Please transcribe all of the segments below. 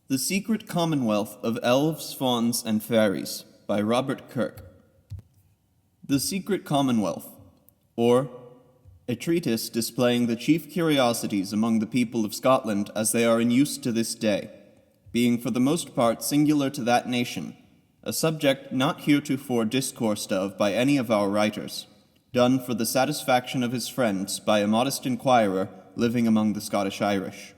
The Secret Commonwealth of Elves, Fauns, and Fairies by Robert Kirk. The Secret Commonwealth, or a treatise displaying the chief curiosities among the people of Scotland as they are in use to this day, being for the most part singular to that nation, a subject not heretofore discoursed of by any of our writers, done for the satisfaction of his friends by a modest inquirer living among the Scottish Irish.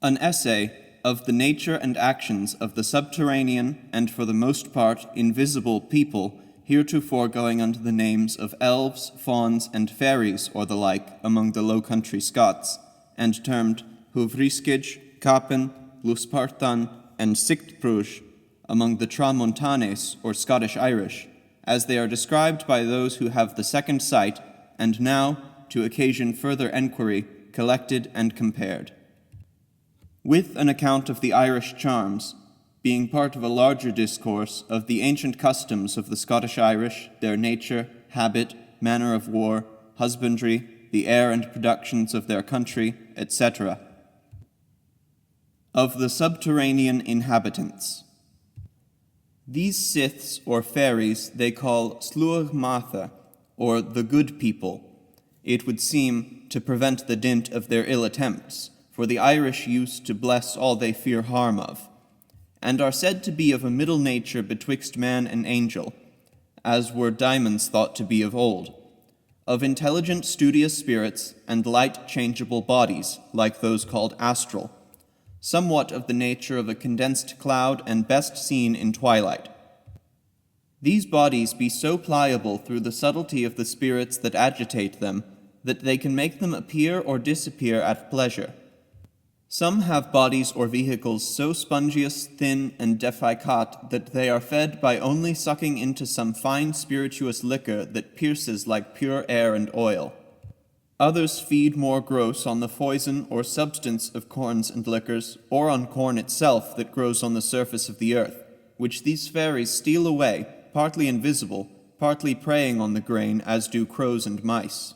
An essay of the nature and actions of the subterranean and for the most part invisible people heretofore going under the names of elves, fauns, and fairies or the like among the Low Country Scots, and termed Huvriskij, Capen, Luspartan, and Sictpruj among the Tramontanes or Scottish Irish, as they are described by those who have the second sight, and now, to occasion further enquiry, collected and compared. With an account of the Irish charms, being part of a larger discourse of the ancient customs of the Scottish Irish, their nature, habit, manner of war, husbandry, the air and productions of their country, etc. Of the Subterranean Inhabitants. These Siths or fairies they call ᚨᚚᛒᛁᛉ, or the good people, it would seem, to prevent the dint of their ill attempts, for the Irish used to bless all they fear harm of, and are said to be of a middle nature betwixt man and angel, as were daemons thought to be of old, of intelligent studious spirits and light changeable bodies, like those called astral, somewhat of the nature of a condensed cloud and best seen in twilight. These bodies be so pliable through the subtlety of the spirits that agitate them, that they can make them appear or disappear at pleasure. Some have bodies or vehicles so spongious, thin, and defecate that they are fed by only sucking into some fine spirituous liquor that pierces like pure air and oil. Others feed more gross on the poison or substance of corns and liquors, or on corn itself that grows on the surface of the earth, which these fairies steal away, partly invisible, partly preying on the grain, as do crows and mice.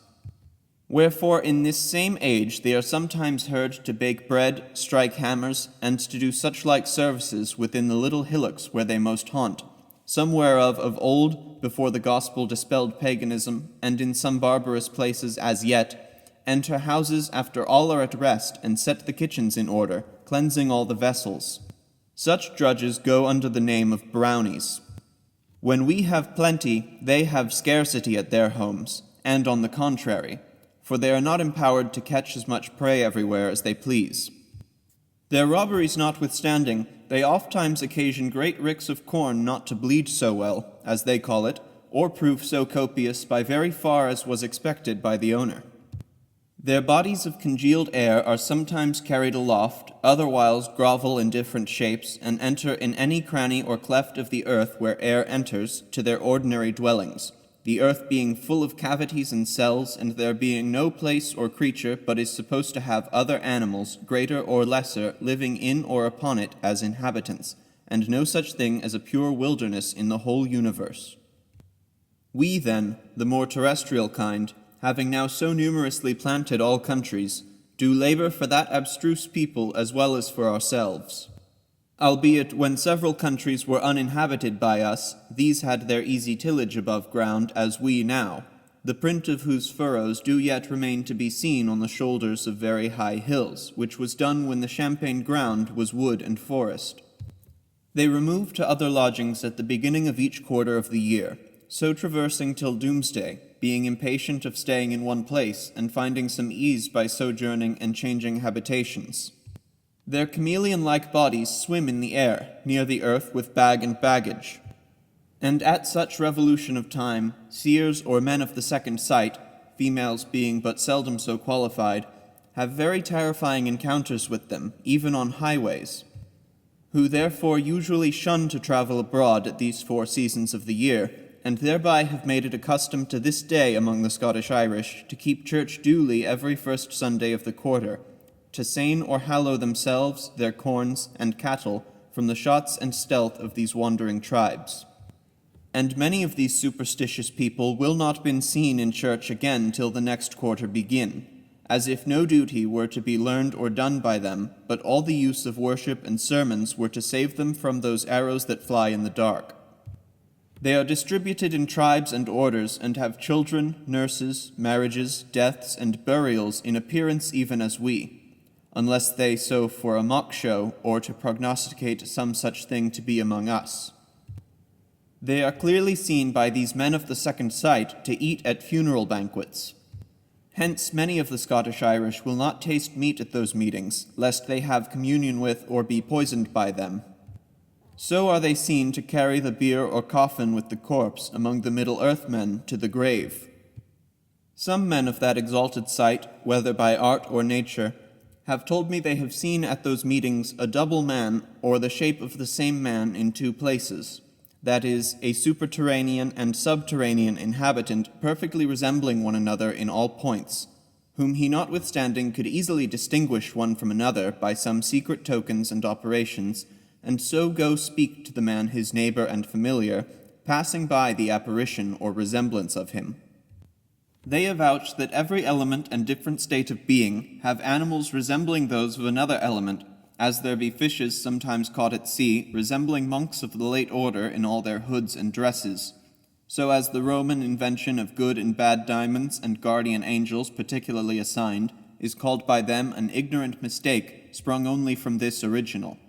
Wherefore in this same age they are sometimes heard to bake bread, strike hammers, and to do such like services within the little hillocks where they most haunt, some whereof of old, before the gospel dispelled paganism, and in some barbarous places as yet, enter houses after all are at rest, and set the kitchens in order, cleansing all the vessels. Such drudges go under the name of brownies. When we have plenty, they have scarcity at their homes, and on the contrary, for they are not empowered to catch as much prey everywhere as they please. Their robberies notwithstanding, they ofttimes occasion great ricks of corn not to bleed so well, as they call it, or prove so copious by very far as was expected by the owner. Their bodies of congealed air are sometimes carried aloft, otherwhiles grovel in different shapes, and enter in any cranny or cleft of the earth where air enters, to their ordinary dwellings, the earth being full of cavities and cells, and there being no place or creature but is supposed to have other animals, greater or lesser, living in or upon it as inhabitants, and no such thing as a pure wilderness in the whole universe. We, then, the more terrestrial kind, having now so numerously planted all countries, do labor for that abstruse people as well as for ourselves. Albeit, when several countries were uninhabited by us, these had their easy tillage above ground, as we now, the print of whose furrows do yet remain to be seen on the shoulders of very high hills, which was done when the champaign ground was wood and forest. They removed to other lodgings at the beginning of each quarter of the year, so traversing till doomsday, being impatient of staying in one place, and finding some ease by sojourning and changing habitations. Their chameleon-like bodies swim in the air, near the earth with bag and baggage. And at such revolution of time, seers or men of the second sight, females being but seldom so qualified, have very terrifying encounters with them, even on highways, who therefore usually shun to travel abroad at these 4 seasons of the year, and thereby have made it a custom to this day among the Scottish Irish to keep church duly every first Sunday of the quarter, to sain or hallow themselves, their corns, and cattle from the shots and stealth of these wandering tribes. And many of these superstitious people will not be seen in church again till the next quarter begin, as if no duty were to be learned or done by them, but all the use of worship and sermons were to save them from those arrows that fly in the dark. They are distributed in tribes and orders, and have children, nurses, marriages, deaths, and burials in appearance even as we, unless they so for a mock show, or to prognosticate some such thing to be among us. They are clearly seen by these men of the second sight to eat at funeral banquets. Hence many of the Scottish Irish will not taste meat at those meetings, lest they have communion with or be poisoned by them. So are they seen to carry the bier or coffin with the corpse among the Middle-earth men to the grave. Some men of that exalted sight, whether by art or nature, have told me they have seen at those meetings a double man, or the shape of the same man in two places, that is, a superterranean and subterranean inhabitant perfectly resembling one another in all points, whom he notwithstanding could easily distinguish one from another by some secret tokens and operations, and so go speak to the man his neighbor and familiar, passing by the apparition or resemblance of him. They avouch that every element and different state of being have animals resembling those of another element, as there be fishes sometimes caught at sea, resembling monks of the late order in all their hoods and dresses, so as the Roman invention of good and bad diamonds and guardian angels particularly assigned is called by them an ignorant mistake, sprung only from this original.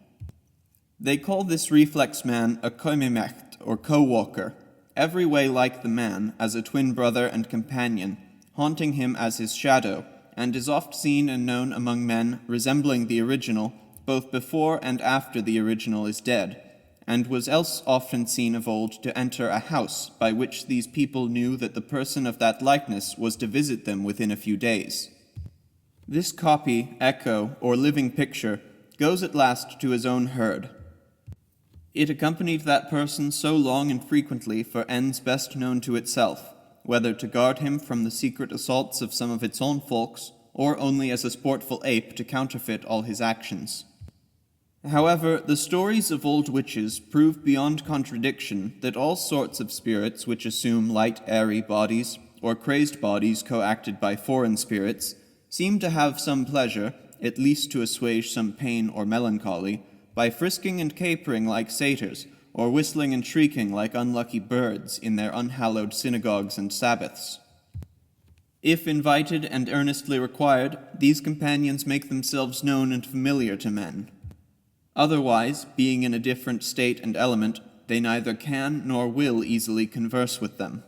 They call this reflex man a ᚨᚚᛒᛁᛉ, or co-walker, every way like the man, as a twin brother and companion, haunting him as his shadow, and is oft seen and known among men resembling the original, both before and after the original is dead, and was else often seen of old to enter a house, by which these people knew that the person of that likeness was to visit them within a few days. This copy, echo, or living picture, goes at last to his own herd. It accompanied that person so long and frequently for ends best known to itself, whether to guard him from the secret assaults of some of its own folks, or only as a sportful ape to counterfeit all his actions. However, the stories of old witches prove beyond contradiction that all sorts of spirits which assume light, airy bodies, or crazed bodies co-acted by foreign spirits, seem to have some pleasure, at least to assuage some pain or melancholy, by frisking and capering like satyrs, or whistling and shrieking like unlucky birds in their unhallowed synagogues and Sabbaths. If invited and earnestly required, these companions make themselves known and familiar to men. Otherwise, being in a different state and element, they neither can nor will easily converse with them.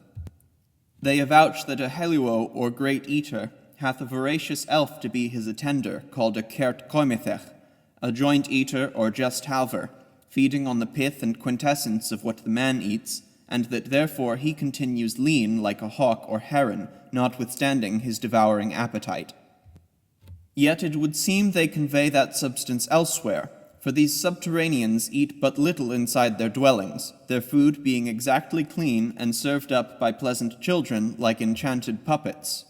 They avouch that a Helluo, or great eater, hath a voracious elf to be his attender, called a Cert Coimethech, a joint eater or just halver, feeding on the pith and quintessence of what the man eats, and that therefore he continues lean like a hawk or heron, notwithstanding his devouring appetite. Yet it would seem they convey that substance elsewhere, for these subterraneans eat but little inside their dwellings, their food being exactly clean and served up by pleasant children like enchanted puppets.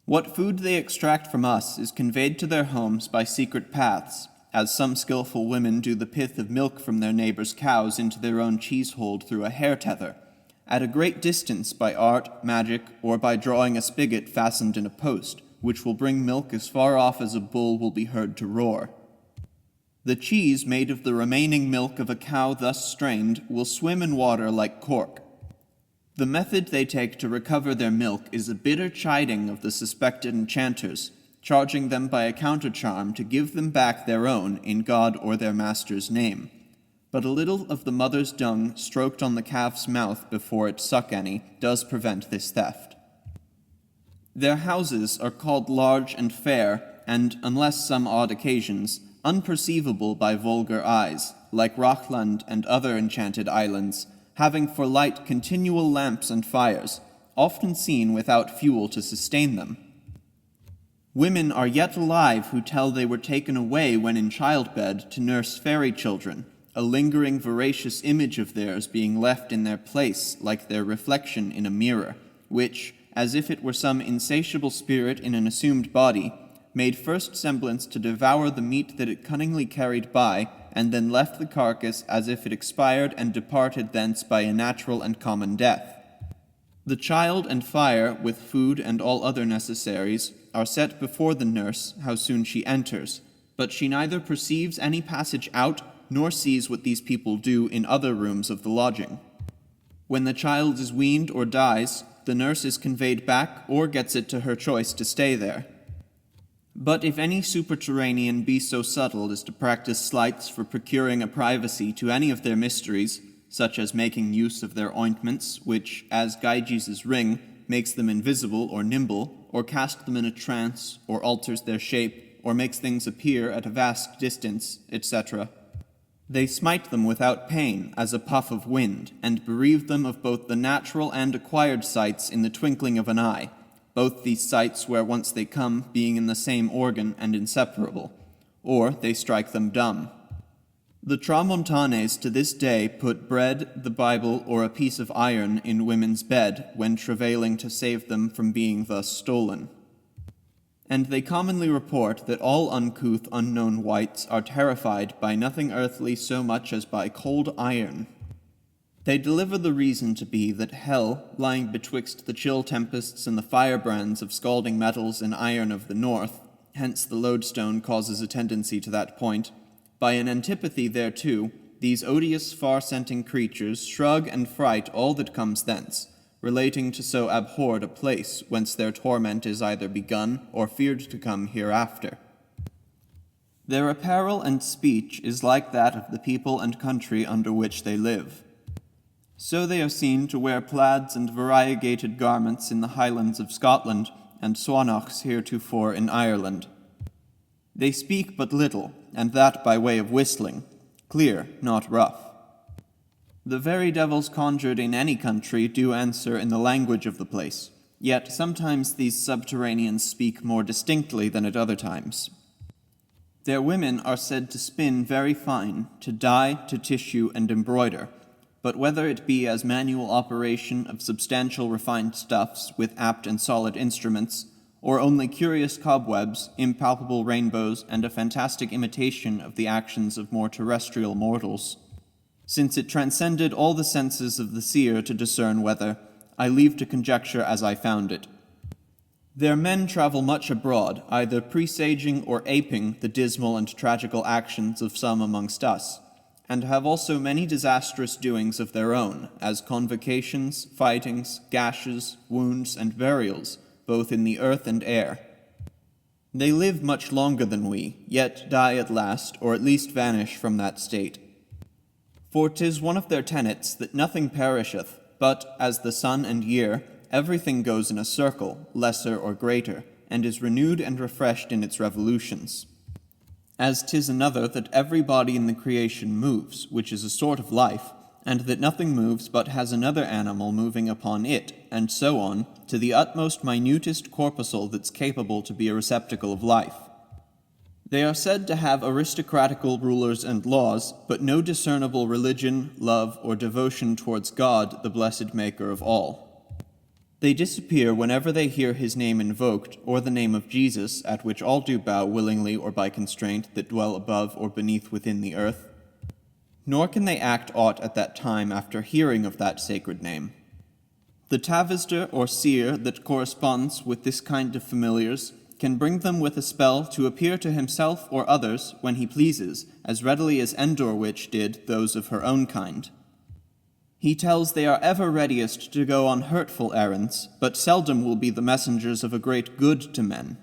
What food they extract from us is conveyed to their homes by secret paths, as some skillful women do the pith of milk from their neighbors' cows into their own cheese-hold through a hair-tether, at a great distance by art, magic, or by drawing a spigot fastened in a post, which will bring milk as far off as a bull will be heard to roar. The cheese made of the remaining milk of a cow thus strained will swim in water like cork. The method they take to recover their milk is a bitter chiding of the suspected enchanters, charging them by a countercharm to give them back their own in God or their master's name. But a little of the mother's dung stroked on the calf's mouth before it suck any does prevent this theft. Their houses are called large and fair, and, unless some odd occasions, unperceivable by vulgar eyes, like Rochland and other enchanted islands, having for light continual lamps and fires, often seen without fuel to sustain them. Women are yet alive who tell they were taken away when in childbed to nurse fairy children, a lingering voracious image of theirs being left in their place like their reflection in a mirror, which, as if it were some insatiable spirit in an assumed body, made first semblance to devour the meat that it cunningly carried by, and then left the carcass as if it expired and departed thence by a natural and common death. The child and fire, with food and all other necessaries, are set before the nurse how soon she enters, but she neither perceives any passage out, nor sees what these people do in other rooms of the lodging. When the child is weaned or dies, the nurse is conveyed back or gets it to her choice to stay there. But if any superterranean be so subtle as to practice sleights for procuring a privacy to any of their mysteries, such as making use of their ointments, which, as Gyges' ring, makes them invisible or nimble, or cast them in a trance, or alters their shape, or makes things appear at a vast distance, etc., they smite them without pain as a puff of wind, and bereave them of both the natural and acquired sights in the twinkling of an eye, both these sights where once they come being in the same organ and inseparable, or they strike them dumb. The Tramontanes to this day put bread, the Bible, or a piece of iron in women's bed when travailing to save them from being thus stolen. And they commonly report that all uncouth unknown wights are terrified by nothing earthly so much as by cold iron. They deliver the reason to be that hell, lying betwixt the chill tempests and the firebrands of scalding metals and iron of the north, hence the lodestone causes a tendency to that point, by an antipathy thereto, these odious far-scenting creatures shrug and fright all that comes thence, relating to so abhorred a place whence their torment is either begun or feared to come hereafter. Their apparel and speech is like that of the people and country under which they live. So they are seen to wear plaids and variegated garments in the highlands of Scotland, and swanochs heretofore in Ireland. They speak but little, and that by way of whistling, clear, not rough. The very devils conjured in any country do answer in the language of the place, yet sometimes these subterraneans speak more distinctly than at other times. Their women are said to spin very fine, to dye, to tissue, and embroider, but whether it be as manual operation of substantial refined stuffs with apt and solid instruments, or only curious cobwebs, impalpable rainbows, and a fantastic imitation of the actions of more terrestrial mortals, since it transcended all the senses of the seer to discern whether, I leave to conjecture as I found it. Their men travel much abroad, either presaging or aping the dismal and tragical actions of some amongst us, and have also many disastrous doings of their own, as convocations, fightings, gashes, wounds, and burials, both in the earth and air. They live much longer than we, yet die at last, or at least vanish from that state. For 'tis one of their tenets that nothing perisheth, but, as the sun and year, everything goes in a circle, lesser or greater, and is renewed and refreshed in its revolutions. As 'tis another that every body in the creation moves, which is a sort of life, and that nothing moves but has another animal moving upon it, and so on, to the utmost minutest corpuscle that's capable to be a receptacle of life. They are said to have aristocratical rulers and laws, but no discernible religion, love, or devotion towards God, the blessed Maker of all. They disappear whenever they hear his name invoked, or the name of Jesus, at which all do bow willingly or by constraint that dwell above or beneath within the earth. Nor can they act aught at that time after hearing of that sacred name. The tavister or seer that corresponds with this kind of familiars can bring them with a spell to appear to himself or others when he pleases, as readily as Endor witch did those of her own kind. He tells they are ever readiest to go on hurtful errands, but seldom will be the messengers of a great good to men.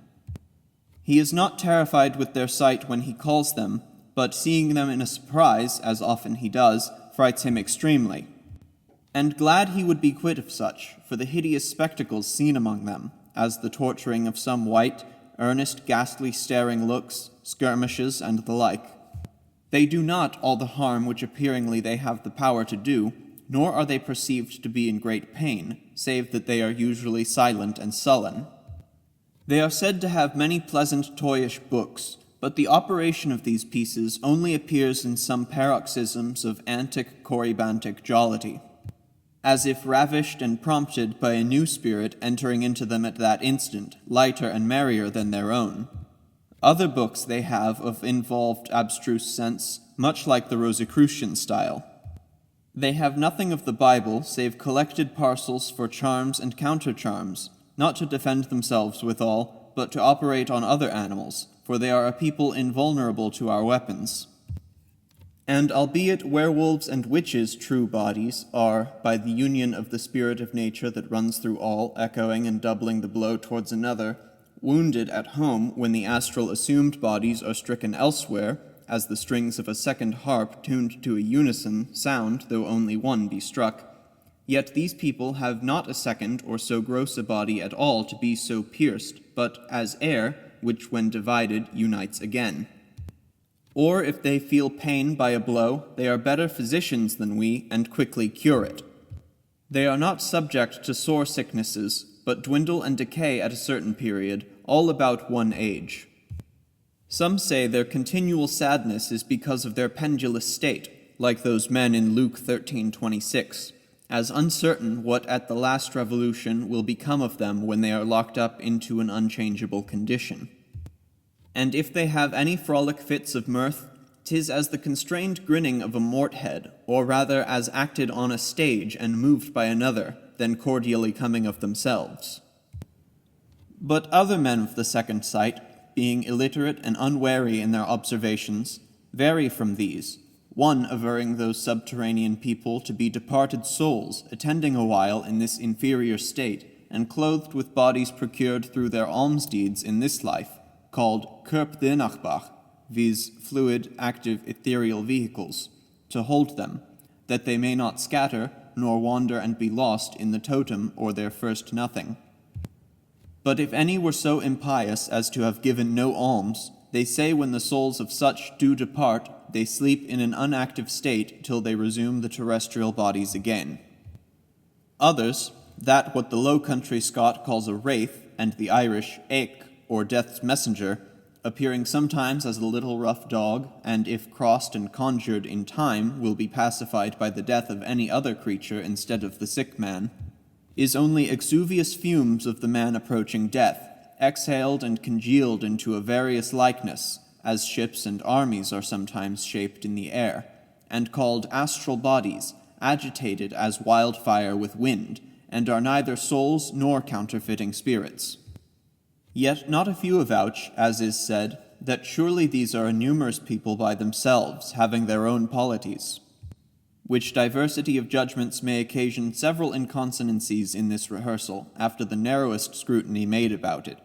He is not terrified with their sight when he calls them, but seeing them in a surprise, as often he does, frights him extremely. And glad he would be quit of such, for the hideous spectacles seen among them, as the torturing of some white, earnest, ghastly staring looks, skirmishes, and the like. They do not all the harm which appearingly they have the power to do, nor are they perceived to be in great pain, save that they are usually silent and sullen. They are said to have many pleasant toyish books, but the operation of these pieces only appears in some paroxysms of antic corybantic jollity, as if ravished and prompted by a new spirit entering into them at that instant, lighter and merrier than their own. Other books they have of involved abstruse sense, much like the Rosicrucian style. They have nothing of the Bible save collected parcels for charms and counter-charms, not to defend themselves withal, but to operate on other animals, for they are a people invulnerable to our weapons. And albeit werewolves and witches' true bodies are, by the union of the spirit of nature that runs through all, echoing and doubling the blow towards another, wounded at home when the astral assumed bodies are stricken elsewhere, as the strings of a second harp tuned to a unison sound, though only one be struck, yet these people have not a second or so gross a body at all to be so pierced, but as air, which when divided unites again. Or if they feel pain by a blow, they are better physicians than we, and quickly cure it. They are not subject to sore sicknesses, but dwindle and decay at a certain period, all about one age. Some say their continual sadness is because of their pendulous state, like those men in Luke 13:26, as uncertain what at the last revolution will become of them when they are locked up into an unchangeable condition. And if they have any frolic fits of mirth, 'tis as the constrained grinning of a mort-head, or rather as acted on a stage and moved by another, than cordially coming of themselves. But other men of the second sight, being illiterate and unwary in their observations, vary from these, one averring those subterranean people to be departed souls, attending a while in this inferior state, and clothed with bodies procured through their alms-deeds in this life, called ᚨᚚᛒᛁᛉ, viz. Fluid, active, ethereal vehicles, to hold them, that they may not scatter, nor wander and be lost in the totem or their first nothing. But if any were so impious as to have given no alms, they say when the souls of such do depart, they sleep in an unactive state till they resume the terrestrial bodies again. Others, that what the Low Country Scot calls a wraith, and the Irish ache, or death's messenger, appearing sometimes as a little rough dog, and if crossed and conjured in time will be pacified by the death of any other creature instead of the sick man, is only exuvious fumes of the man approaching death, exhaled and congealed into a various likeness, as ships and armies are sometimes shaped in the air, and called astral bodies, agitated as wildfire with wind, and are neither souls nor counterfeiting spirits. Yet not a few avouch, as is said, that surely these are a numerous people by themselves, having their own polities, which diversity of judgments may occasion several inconsonancies in this rehearsal, after the narrowest scrutiny made about it.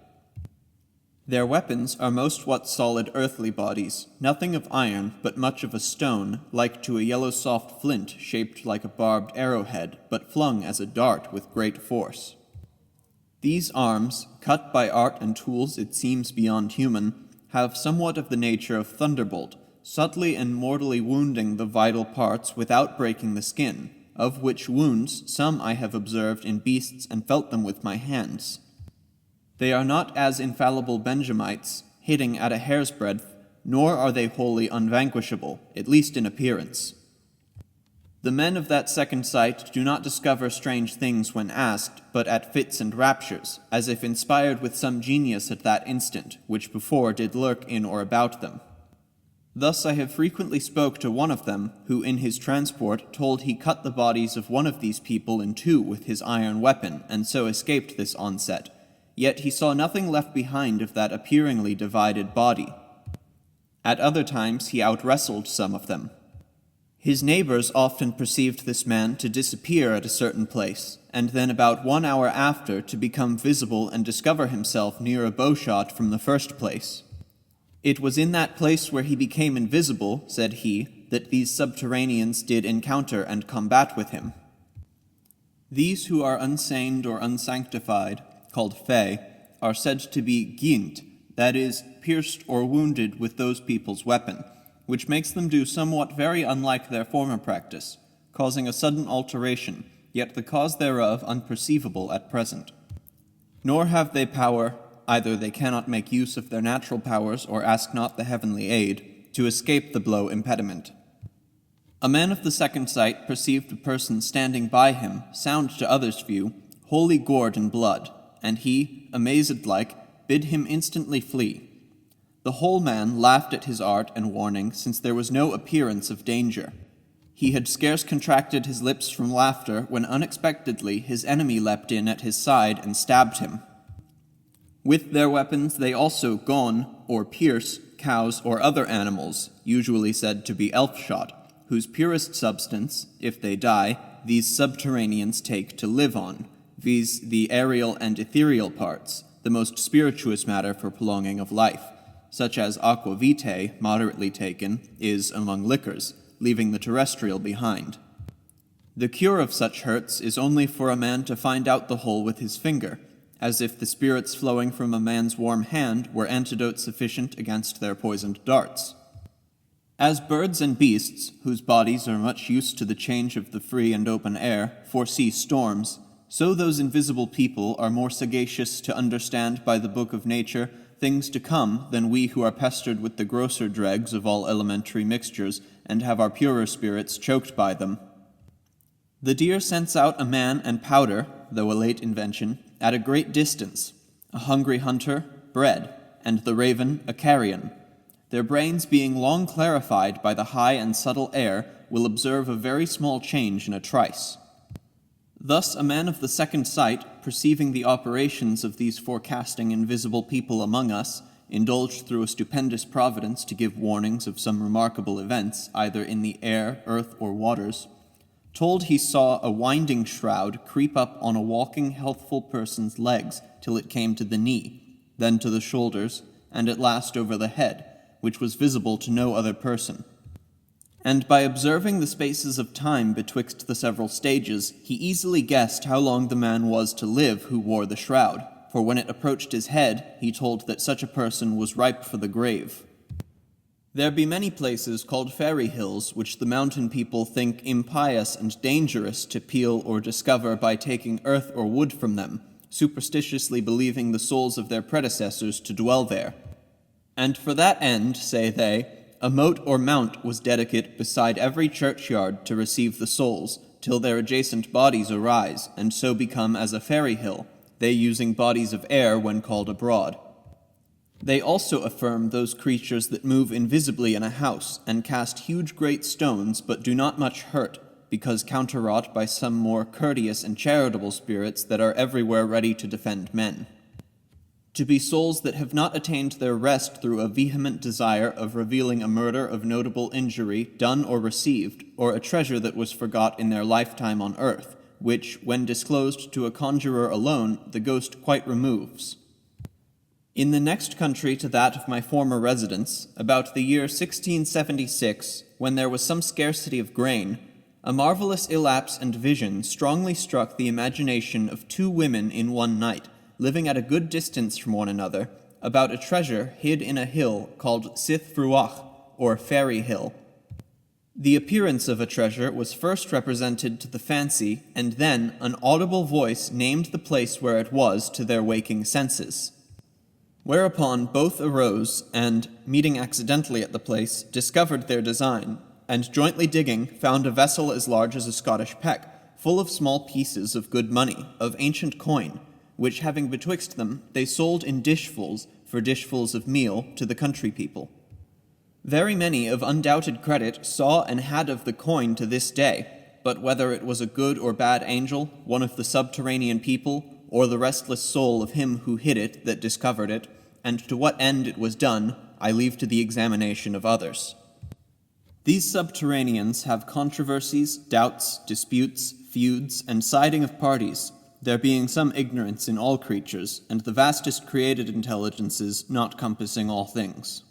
Their weapons are most what solid earthly bodies, nothing of iron, but much of a stone, like to a yellow soft flint shaped like a barbed arrowhead, but flung as a dart with great force. These arms, cut by art and tools it seems beyond human, have somewhat of the nature of thunderbolt, subtly and mortally wounding the vital parts without breaking the skin, of which wounds some I have observed in beasts and felt them with my hands. They are not as infallible Benjamites, hitting at a hair's breadth, nor are they wholly unvanquishable, at least in appearance. The men of that second sight do not discover strange things when asked, but at fits and raptures, as if inspired with some genius at that instant, which before did lurk in or about them. Thus I have frequently spoke to one of them, who in his transport told he cut the bodies of one of these people in two with his iron weapon, and so escaped this onset. Yet he saw nothing left behind of that appearingly divided body. At other times he out-wrestled some of them. His neighbors often perceived this man to disappear at a certain place, and then about 1 hour after to become visible and discover himself near a bowshot from the first place. It was in that place where he became invisible, said he, that these subterraneans did encounter and combat with him. These who are unsained or unsanctified, called Fae, are said to be gynt, that is, pierced or wounded with those people's weapon, which makes them do somewhat very unlike their former practice, causing a sudden alteration, yet the cause thereof unperceivable at present. Nor have they power, either they cannot make use of their natural powers or ask not the heavenly aid, to escape the blow impediment. A man of the second sight perceived a person standing by him, sound to others' view, wholly gored in blood, and he, amazed-like, bid him instantly flee. The whole man laughed at his art and warning, since there was no appearance of danger. He had scarce contracted his lips from laughter when unexpectedly his enemy leapt in at his side and stabbed him. With their weapons they also gone, or pierce, cows or other animals, usually said to be elf-shot, whose purest substance, if they die, these subterraneans take to live on, viz. The aerial and ethereal parts, the most spirituous matter for prolonging of life, such as aqua vitae, moderately taken, is among liquors, leaving the terrestrial behind. The cure of such hurts is only for a man to find out the hole with his finger, as if the spirits flowing from a man's warm hand were antidote sufficient against their poisoned darts. As birds and beasts, whose bodies are much used to the change of the free and open air, foresee storms, so those invisible people are more sagacious to understand by the book of nature things to come than we who are pestered with the grosser dregs of all elementary mixtures and have our purer spirits choked by them. The deer scents out a man and powder, though a late invention, at a great distance, a hungry hunter, bread, and the raven, a carrion. Their brains being long clarified by the high and subtle air, will observe a very small change in a trice. Thus a man of the second sight, perceiving the operations of these forecasting invisible people among us, indulged through a stupendous providence to give warnings of some remarkable events, either in the air, earth, or waters, told he saw a winding shroud creep up on a walking healthful person's legs till it came to the knee, then to the shoulders, and at last over the head, which was visible to no other person. And by observing the spaces of time betwixt the several stages, he easily guessed how long the man was to live who wore the shroud, for when it approached his head, he told that such a person was ripe for the grave. There be many places called fairy hills, which the mountain people think impious and dangerous to peel or discover by taking earth or wood from them, superstitiously believing the souls of their predecessors to dwell there. And for that end, say they, a moat or mount was dedicate beside every churchyard to receive the souls, till their adjacent bodies arise, and so become as a fairy hill, they using bodies of air when called abroad. They also affirm those creatures that move invisibly in a house, and cast huge great stones, but do not much hurt, because counterwrought by some more courteous and charitable spirits that are everywhere ready to defend men. To be souls that have not attained their rest through a vehement desire of revealing a murder of notable injury done or received, or a treasure that was forgot in their lifetime on earth, which, when disclosed to a conjurer alone, the ghost quite removes. In the next country to that of my former residence, about the year 1676, when there was some scarcity of grain, a marvelous illapse and vision strongly struck the imagination of two women in one night, living at a good distance from one another, about a treasure hid in a hill called ᚨᚚᛒᛒᛁᛉ, or Fairy Hill. The appearance of a treasure was first represented to the fancy, and then an audible voice named the place where it was to their waking senses. Whereupon both arose, and, meeting accidentally at the place, discovered their design, and jointly digging, found a vessel as large as a Scottish peck, full of small pieces of good money, of ancient coin, which having betwixt them, they sold in dishfuls, for dishfuls of meal, to the country people. Very many of undoubted credit saw and had of the coin to this day, but whether it was a good or bad angel, one of the subterranean people, or the restless soul of him who hid it that discovered it, and to what end it was done, I leave to the examination of others. These subterraneans have controversies, doubts, disputes, feuds, and siding of parties, there being some ignorance in all creatures, and the vastest created intelligences not compassing all things.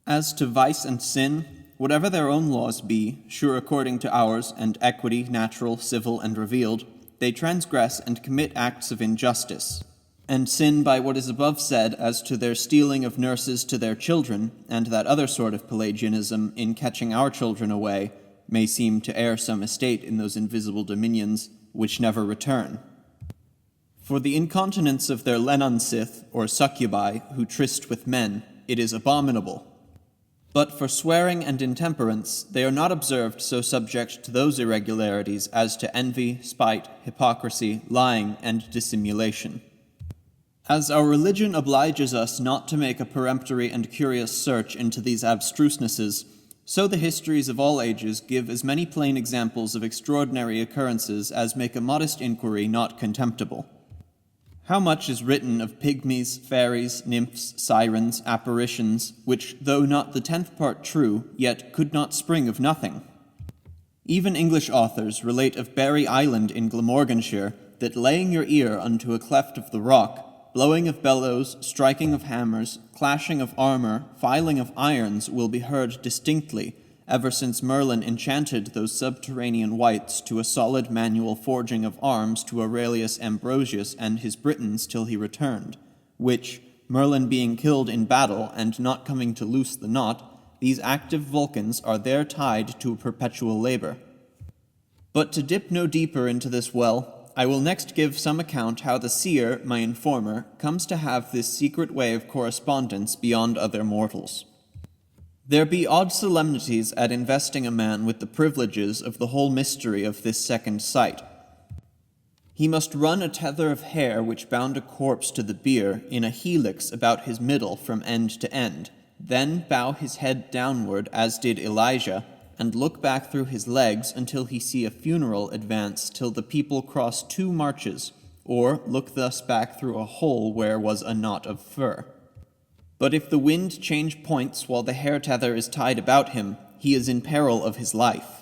As to vice and sin, whatever their own laws be, sure according to ours, and equity, natural, civil, and revealed, they transgress and commit acts of injustice, and sin by what is above said as to their stealing of nurses to their children, and that other sort of Pelagianism in catching our children away, may seem to heir some estate in those invisible dominions which never return. For the incontinence of their lenansith, or succubi, who tryst with men, it is abominable. But for swearing and intemperance, they are not observed so subject to those irregularities as to envy, spite, hypocrisy, lying, and dissimulation. As our religion obliges us not to make a peremptory and curious search into these abstrusenesses, so the histories of all ages give as many plain examples of extraordinary occurrences as make a modest inquiry not contemptible. How much is written of pygmies, fairies, nymphs, sirens, apparitions, which, though not the 10th part true, yet could not spring of nothing? Even English authors relate of Barry Island in Glamorganshire, that laying your ear unto a cleft of the rock, blowing of bellows, striking of hammers, clashing of armor, filing of irons will be heard distinctly, ever since Merlin enchanted those subterranean wights to a solid manual forging of arms to Aurelius Ambrosius and his Britons till he returned, which, Merlin being killed in battle and not coming to loose the knot, these active Vulcans are there tied to a perpetual labor. But to dip no deeper into this well, I will next give some account how the seer, my informer, comes to have this secret way of correspondence beyond other mortals. There be odd solemnities at investing a man with the privileges of the whole mystery of this second sight. He must run a tether of hair which bound a corpse to the bier in a helix about his middle from end to end, then bow his head downward as did Elijah, and look back through his legs until he see a funeral advance till the people cross 2 marches, or look thus back through a hole where was a knot of fur. But if the wind change points while the hair tether is tied about him, he is in peril of his life.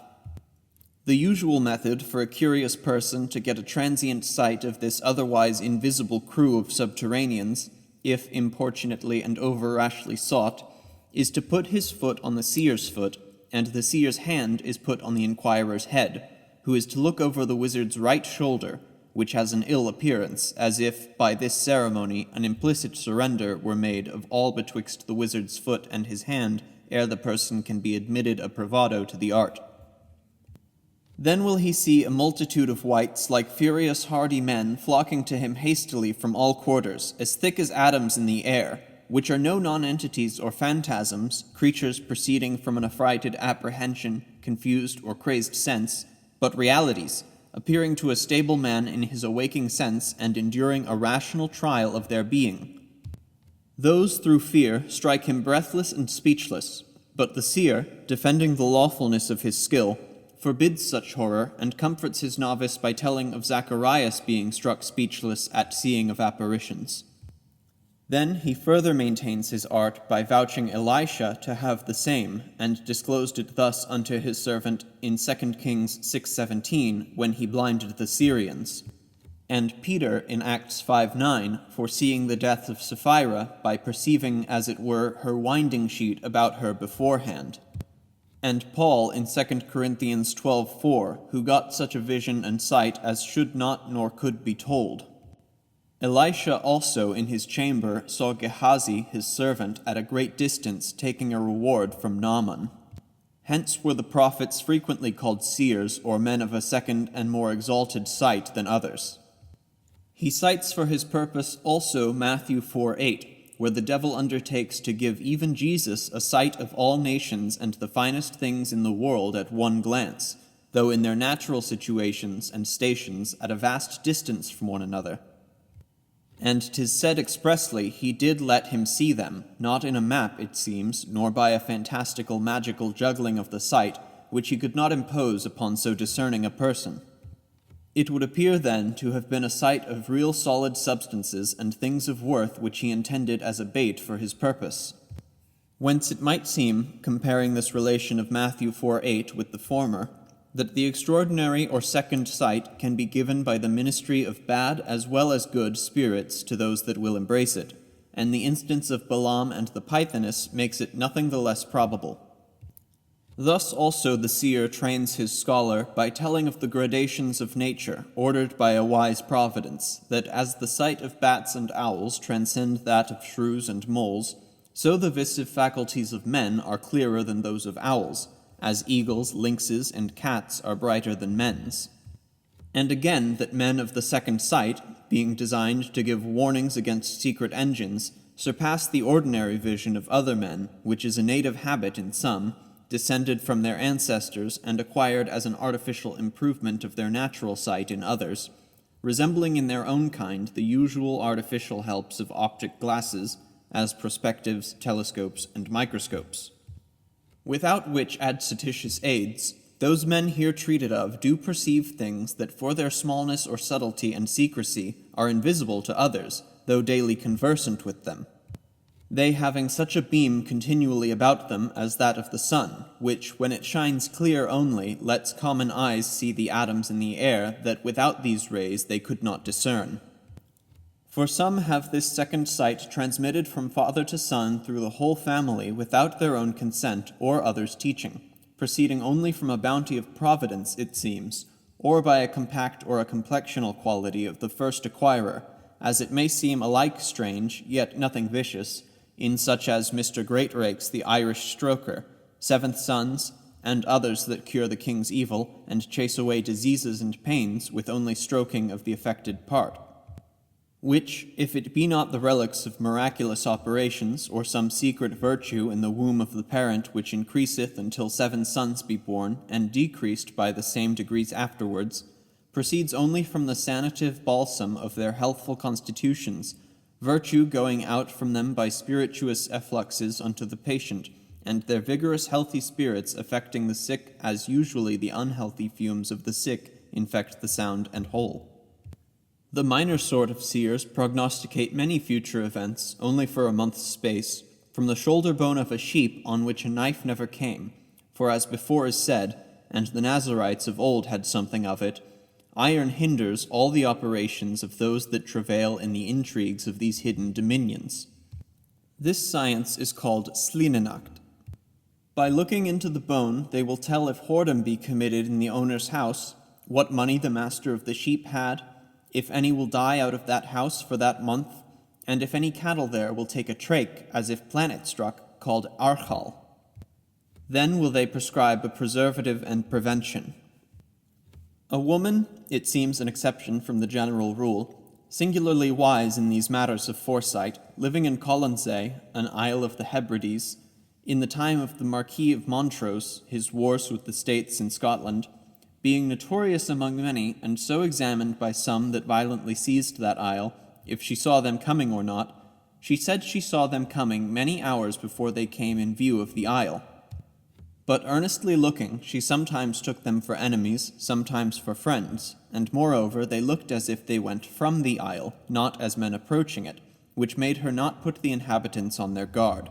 The usual method for a curious person to get a transient sight of this otherwise invisible crew of subterraneans, if importunately and over-rashly sought, is to put his foot on the seer's foot, and the seer's hand is put on the inquirer's head, who is to look over the wizard's right shoulder, which has an ill appearance, as if, by this ceremony, an implicit surrender were made of all betwixt the wizard's foot and his hand, ere the person can be admitted a bravado to the art. Then will he see a multitude of wights like furious hardy men flocking to him hastily from all quarters, as thick as atoms in the air, which are no nonentities or phantasms, creatures proceeding from an affrighted apprehension, confused or crazed sense, but realities, appearing to a stable man in his awaking sense and enduring a rational trial of their being. Those, through fear, strike him breathless and speechless, but the seer, defending the lawfulness of his skill, forbids such horror and comforts his novice by telling of Zacharias being struck speechless at seeing of apparitions. Then he further maintains his art by vouching Elisha to have the same, and disclosed it thus unto his servant in 2 Kings 6:17, when he blinded the Syrians, and Peter in Acts 5:9, foreseeing the death of Sapphira by perceiving, as it were, her winding sheet about her beforehand, and Paul in 2 Corinthians 12:4, who got such a vision and sight as should not nor could be told. Elisha also in his chamber saw Gehazi his servant at a great distance taking a reward from Naaman. Hence were the prophets frequently called seers, or men of a second and more exalted sight than others. He cites for his purpose also Matthew 4:8, where the devil undertakes to give even Jesus a sight of all nations and the finest things in the world at one glance, though in their natural situations and stations at a vast distance from one another. And 'tis said expressly, he did let him see them, not in a map, it seems, nor by a fantastical magical juggling of the sight, which he could not impose upon so discerning a person. It would appear then to have been a sight of real solid substances and things of worth which he intended as a bait for his purpose. Whence it might seem, comparing this relation of Matthew 4:8 with the former, that the extraordinary or second sight can be given by the ministry of bad as well as good spirits to those that will embrace it, and the instance of Balaam and the Pythoness makes it nothing the less probable. Thus also the seer trains his scholar by telling of the gradations of nature, ordered by a wise providence, that as the sight of bats and owls transcend that of shrews and moles, so the visive faculties of men are clearer than those of owls, as eagles, lynxes, and cats are brighter than men's. And again, that men of the second sight, being designed to give warnings against secret engines, surpass the ordinary vision of other men, which is a native habit in some, descended from their ancestors and acquired as an artificial improvement of their natural sight in others, resembling in their own kind the usual artificial helps of optic glasses, as perspectives, telescopes, and microscopes. Without which adcititious aids, those men here treated of do perceive things that for their smallness or subtlety and secrecy are invisible to others, though daily conversant with them. They having such a beam continually about them as that of the sun, which, when it shines clear only, lets common eyes see the atoms in the air that without these rays they could not discern. For some have this second sight transmitted from father to son through the whole family without their own consent or others' teaching, proceeding only from a bounty of providence, it seems, or by a compact or a complexional quality of the first acquirer, as it may seem alike strange, yet nothing vicious, in such as Mr. Greatrakes the Irish stroker, seventh sons, and others that cure the king's evil, and chase away diseases and pains with only stroking of the affected part. Which, if it be not the relics of miraculous operations, or some secret virtue in the womb of the parent which increaseth until 7 sons be born, and decreased by the same degrees afterwards, proceeds only from the sanative balsam of their healthful constitutions, virtue going out from them by spirituous effluxes unto the patient, and their vigorous healthy spirits affecting the sick as usually the unhealthy fumes of the sick infect the sound and whole. The minor sort of seers prognosticate many future events, only for a month's space, from the shoulder bone of a sheep on which a knife never came, for as before is said, and the Nazarites of old had something of it, iron hinders all the operations of those that travail in the intrigues of these hidden dominions. This science is called ᚨᚚᛒᛁᛉ. By looking into the bone, they will tell if whoredom be committed in the owner's house, what money the master of the sheep had, if any will die out of that house for that month, and if any cattle there will take a trach, as if planet-struck, called archal. Then will they prescribe a preservative and prevention. A woman, it seems an exception from the general rule, singularly wise in these matters of foresight, living in Colonsay, an isle of the Hebrides, in the time of the Marquis of Montrose, his wars with the states in Scotland, being notorious among many, and so examined by some that violently seized that isle, if she saw them coming or not, she said she saw them coming many hours before they came in view of the isle. But earnestly looking, she sometimes took them for enemies, sometimes for friends, and moreover they looked as if they went from the isle, not as men approaching it, which made her not put the inhabitants on their guard.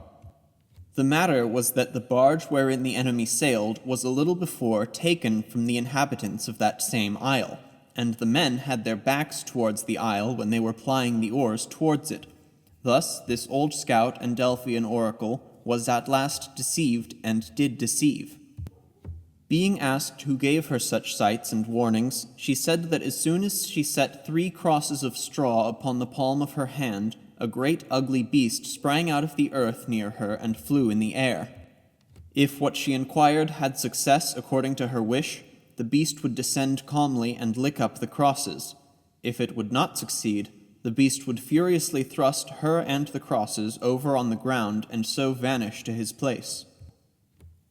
The matter was that the barge wherein the enemy sailed was a little before taken from the inhabitants of that same isle, and the men had their backs towards the isle when they were plying the oars towards it. Thus this old scout and Delphian oracle was at last deceived and did deceive. Being asked who gave her such sights and warnings, she said that as soon as she set 3 crosses of straw upon the palm of her hand, a great ugly beast sprang out of the earth near her and flew in the air. If what she inquired had success according to her wish, the beast would descend calmly and lick up the crosses. If it would not succeed, the beast would furiously thrust her and the crosses over on the ground and so vanish to his place.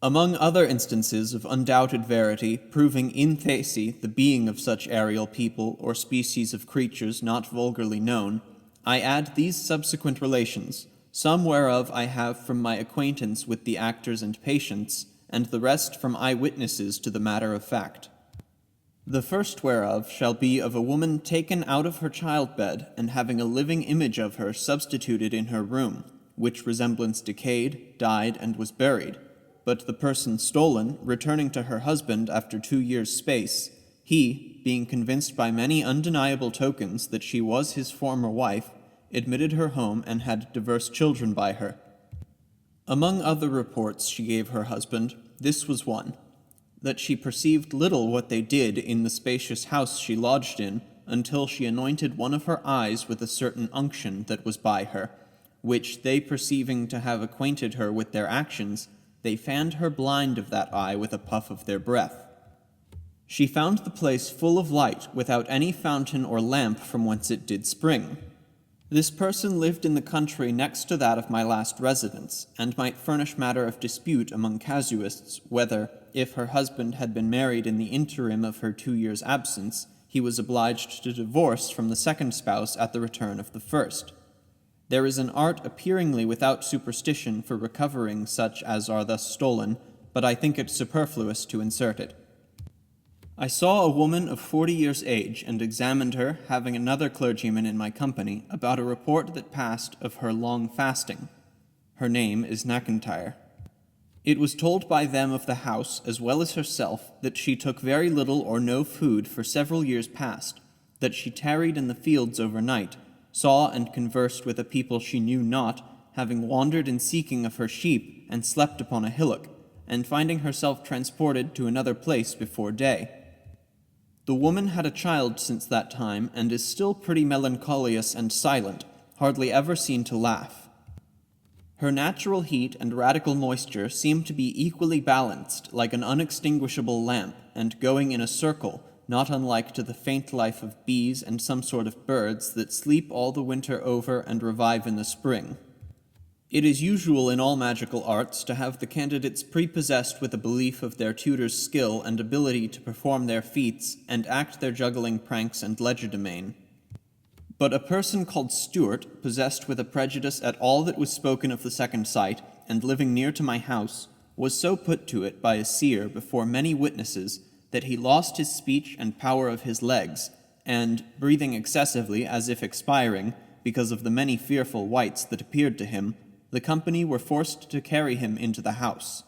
Among other instances of undoubted verity, proving in Thesi the being of such aerial people or species of creatures not vulgarly known, I add these subsequent relations, some whereof I have from my acquaintance with the actors and patients, and the rest from eye-witnesses to the matter of fact. The first whereof shall be of a woman taken out of her childbed, and having a living image of her substituted in her room, which resemblance decayed, died, and was buried, but the person stolen, returning to her husband after 2 years' space, he, being convinced by many undeniable tokens that she was his former wife, admitted her home and had diverse children by her. Among other reports she gave her husband, this was one, that she perceived little what they did in the spacious house she lodged in, until she anointed one of her eyes with a certain unction that was by her, which they perceiving to have acquainted her with their actions, they fanned her blind of that eye with a puff of their breath. She found the place full of light, without any fountain or lamp from whence it did spring. This person lived in the country next to that of my last residence, and might furnish matter of dispute among casuists whether, if her husband had been married in the interim of her 2 years' absence, he was obliged to divorce from the second spouse at the return of the first. There is an art appearingly without superstition for recovering such as are thus stolen, but I think it superfluous to insert it. I saw a woman of 40 years' age, and examined her, having another clergyman in my company, about a report that passed of her long fasting. Her name is ᚨᚚᛒᛁᛉ. It was told by them of the house, as well as herself, that she took very little or no food for several years past, that she tarried in the fields overnight, saw and conversed with a people she knew not, having wandered in seeking of her sheep, and slept upon a hillock, and finding herself transported to another place before day. The woman had a child since that time, and is still pretty melancholious and silent, hardly ever seen to laugh. Her natural heat and radical moisture seem to be equally balanced, like an unextinguishable lamp, and going in a circle, not unlike to the faint life of bees and some sort of birds that sleep all the winter over and revive in the spring. It is usual in all magical arts to have the candidates prepossessed with a belief of their tutor's skill and ability to perform their feats and act their juggling pranks and legerdemain. But a person called Stuart, possessed with a prejudice at all that was spoken of the second sight, and living near to my house, was so put to it by a seer before many witnesses that he lost his speech and power of his legs, and, breathing excessively as if expiring, because of the many fearful wights that appeared to him, the company were forced to carry him into the house.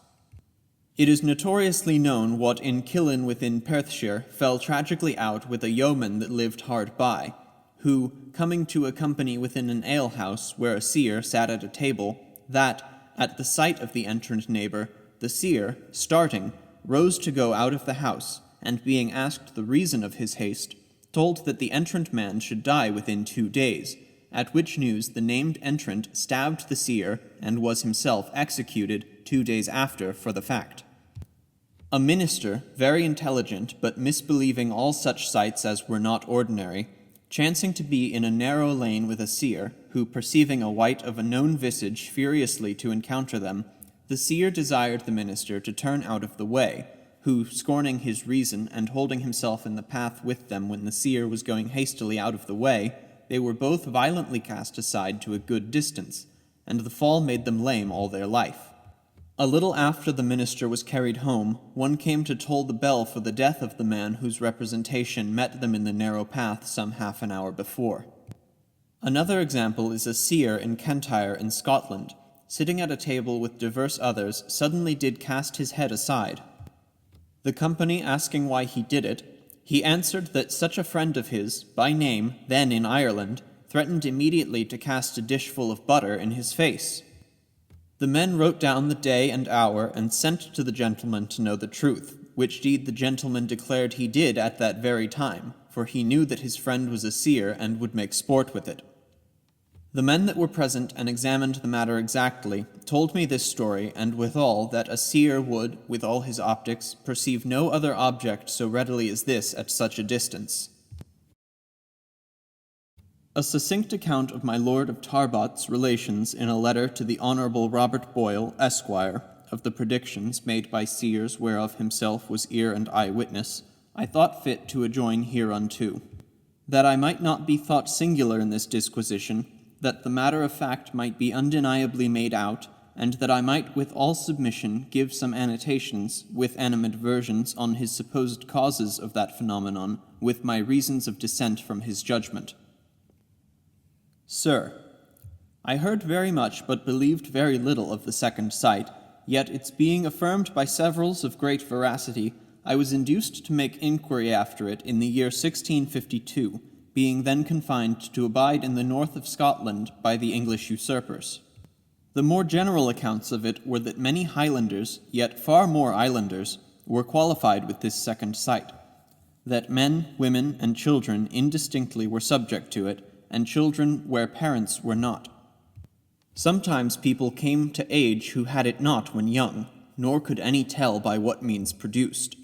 It is notoriously known what in Killin within Perthshire fell tragically out with a yeoman that lived hard by, who, coming to a company within an alehouse where a seer sat at a table, that, at the sight of the entrant neighbour, the seer, starting, rose to go out of the house, and being asked the reason of his haste, told that the entrant man should die within 2 days, at which news the named entrant stabbed the seer, and was himself executed 2 days after for the fact. A minister, very intelligent, but misbelieving all such sights as were not ordinary, chancing to be in a narrow lane with a seer, who, perceiving a wight of a known visage furiously to encounter them, the seer desired the minister to turn out of the way, who, scorning his reason, and holding himself in the path with them when the seer was going hastily out of the way, they were both violently cast aside to a good distance, and the fall made them lame all their life. A little after the minister was carried home, one came to toll the bell for the death of the man whose representation met them in the narrow path some half an hour before. Another example is a seer in Kentire in Scotland, sitting at a table with divers others, suddenly did cast his head aside. The company asking why he did it, he answered that such a friend of his, by name, then in Ireland, threatened immediately to cast a dishful of butter in his face. The men wrote down the day and hour, and sent to the gentleman to know the truth, which deed the gentleman declared he did at that very time, for he knew that his friend was a seer, and would make sport with it. The men that were present and examined the matter exactly told me this story, and withal that a seer would, with all his optics, perceive no other object so readily as this at such a distance. A succinct account of my Lord of Tarbat's relations in a letter to the Honourable Robert Boyle, Esquire, of the predictions made by seers whereof himself was ear and eye witness, I thought fit to adjoin hereunto, that I might not be thought singular in this disquisition, that the matter of fact might be undeniably made out, and that I might with all submission give some annotations, with animadversions on his supposed causes of that phenomenon, with my reasons of dissent from his judgment. Sir, I heard very much but believed very little of the second sight, yet its being affirmed by severals of great veracity, I was induced to make inquiry after it in the year 1652, being then confined to abide in the north of Scotland by the English usurpers. The more general accounts of it were that many Highlanders, yet far more islanders, were qualified with this second sight, that men, women, and children indistinctly were subject to it, and children where parents were not. Sometimes people came to age who had it not when young, nor could any tell by what means produced.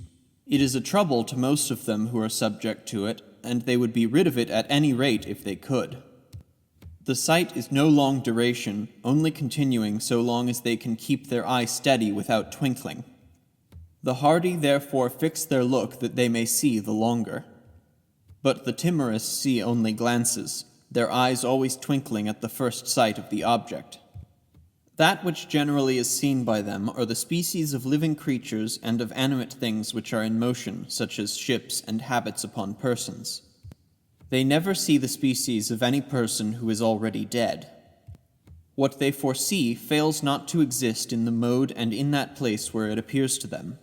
It is a trouble to most of them who are subject to it, and they would be rid of it at any rate if they could. The sight is no long duration, only continuing so long as they can keep their eye steady without twinkling. The hardy therefore fix their look that they may see the longer. But the timorous see only glances, their eyes always twinkling at the first sight of the object. That which generally is seen by them are the species of living creatures and of animate things which are in motion, such as ships and habits upon persons. They never see the species of any person who is already dead. What they foresee fails not to exist in the mode and in that place where it appears to them.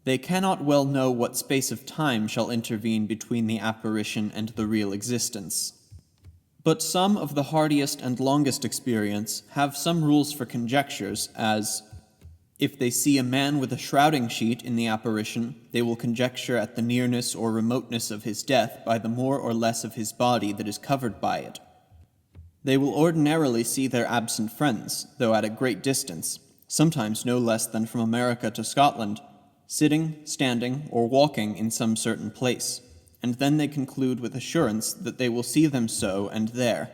They cannot well know what space of time shall intervene between the apparition and the real existence. But some of the hardiest and longest experience have some rules for conjectures, as, if they see a man with a shrouding sheet in the apparition, they will conjecture at the nearness or remoteness of his death by the more or less of his body that is covered by it. They will ordinarily see their absent friends, though at a great distance, sometimes no less than from America to Scotland, sitting, standing, or walking in some certain place, and then they conclude with assurance that they will see them so and there.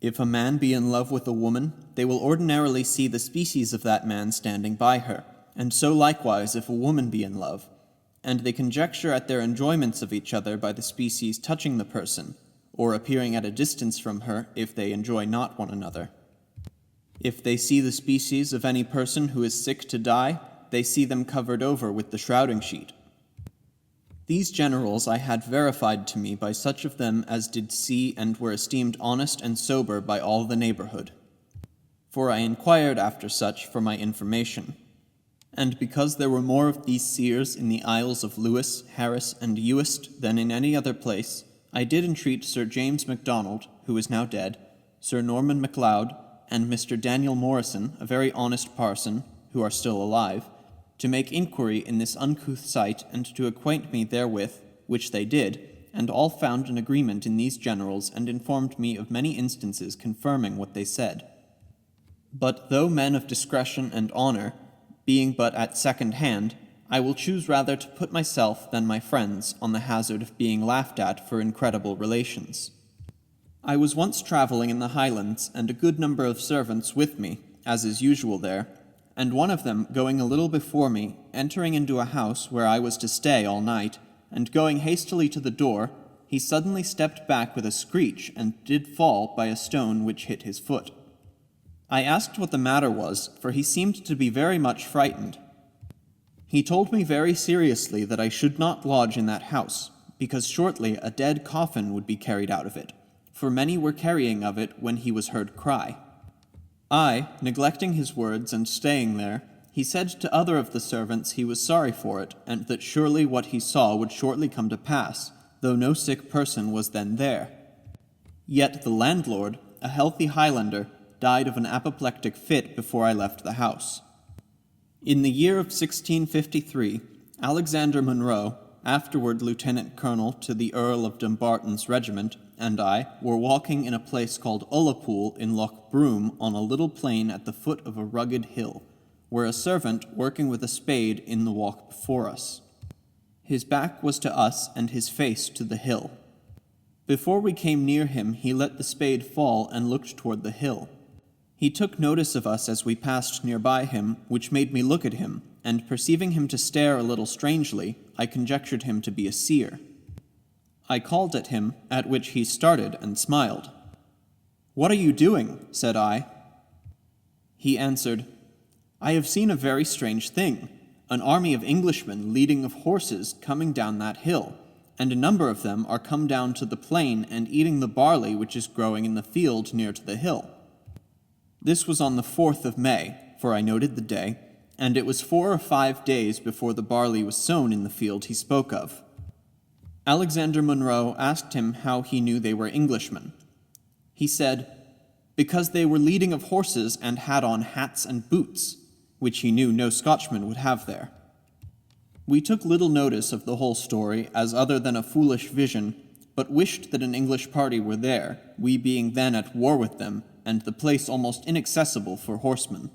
If a man be in love with a woman, they will ordinarily see the species of that man standing by her, and so likewise if a woman be in love, and they conjecture at their enjoyments of each other by the species touching the person, or appearing at a distance from her if they enjoy not one another. If they see the species of any person who is sick to die, they see them covered over with the shrouding sheet. These generals I had verified to me by such of them as did see and were esteemed honest and sober by all the neighborhood. For I inquired after such for my information. And because there were more of these seers in the Isles of Lewis, Harris, and Uist than in any other place, I did entreat Sir James MacDonald, who is now dead, Sir Norman MacLeod, and Mr. Daniel Morrison, a very honest parson, who are still alive, to make inquiry in this uncouth sight, and to acquaint me therewith, which they did, and all found an agreement in these generals, and informed me of many instances confirming what they said. But though men of discretion and honour, being but at second hand, I will choose rather to put myself than my friends on the hazard of being laughed at for incredible relations. I was once travelling in the Highlands, and a good number of servants with me, as is usual there, and one of them, going a little before me, entering into a house where I was to stay all night, and going hastily to the door, he suddenly stepped back with a screech, and did fall by a stone which hit his foot. I asked what the matter was, for he seemed to be very much frightened. He told me very seriously that I should not lodge in that house, because shortly a dead coffin would be carried out of it, for many were carrying of it when he was heard cry. I, neglecting his words and staying there, he said to other of the servants he was sorry for it, and that surely what he saw would shortly come to pass, though no sick person was then there. Yet the landlord, a healthy Highlander, died of an apoplectic fit before I left the house. In the year of 1653, Alexander Munro, afterward lieutenant colonel to the Earl of Dumbarton's regiment, and I were walking in a place called Ullapool in Loch Broom on a little plain at the foot of a rugged hill, where a servant working with a spade in the walk before us. His back was to us and his face to the hill. Before we came near him, he let the spade fall and looked toward the hill. He took notice of us as we passed near by him, which made me look at him, and perceiving him to stare a little strangely, I conjectured him to be a seer. I called at him, at which he started and smiled. "What are you doing?" said I. He answered, "I have seen a very strange thing, an army of Englishmen leading of horses coming down that hill, and a number of them are come down to the plain and eating the barley which is growing in the field near to the hill." This was on the 4th of May, for I noted the day, and it was 4 or 5 days before the barley was sown in the field he spoke of. Alexander Munro asked him how he knew they were Englishmen. He said, "Because they were leading of horses and had on hats and boots, which he knew no Scotchman would have there." We took little notice of the whole story as other than a foolish vision, but wished that an English party were there, we being then at war with them, and the place almost inaccessible for horsemen.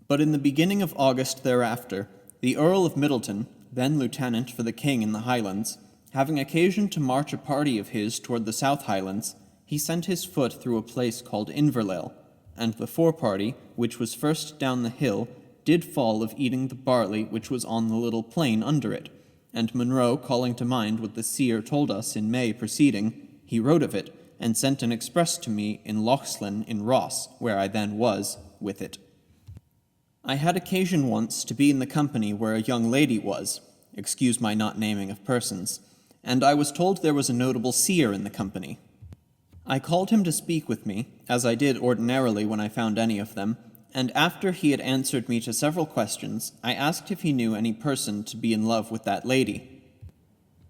But in the beginning of August thereafter, the Earl of Middleton, then lieutenant for the king in the Highlands, having occasion to march a party of his toward the South Highlands, he sent his foot through a place called Inverleil, and the foreparty, which was first down the hill, did fall of eating the barley which was on the little plain under it, and Munro, calling to mind what the seer told us in May preceding, he wrote of it, and sent an express to me in Lochslin in Ross, where I then was, with it. I had occasion once to be in the company where a young lady was, excuse my not naming of persons, and I was told there was a notable seer in the company. I called him to speak with me, as I did ordinarily when I found any of them, and after he had answered me to several questions, I asked if he knew any person to be in love with that lady.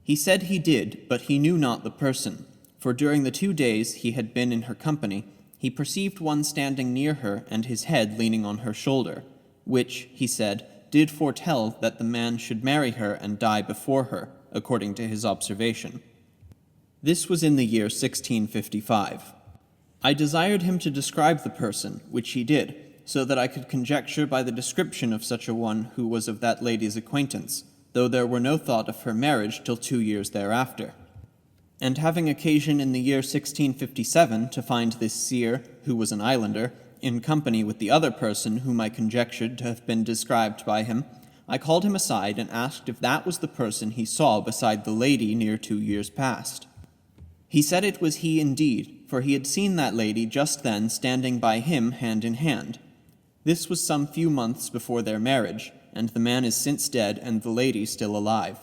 He said he did, but he knew not the person, for during the 2 days he had been in her company, he perceived one standing near her and his head leaning on her shoulder, which, he said, did foretell that the man should marry her and die before her, according to his observation. This was in the year 1655. I desired him to describe the person, which he did, so that I could conjecture by the description of such a one who was of that lady's acquaintance, though there were no thought of her marriage till 2 years thereafter. And having occasion in the year 1657 to find this seer, who was an islander, in company with the other person whom I conjectured to have been described by him, I called him aside and asked if that was the person he saw beside the lady near 2 years past. He said it was he indeed, for he had seen that lady just then standing by him hand in hand. This was some few months before their marriage, and the man is since dead and the lady still alive.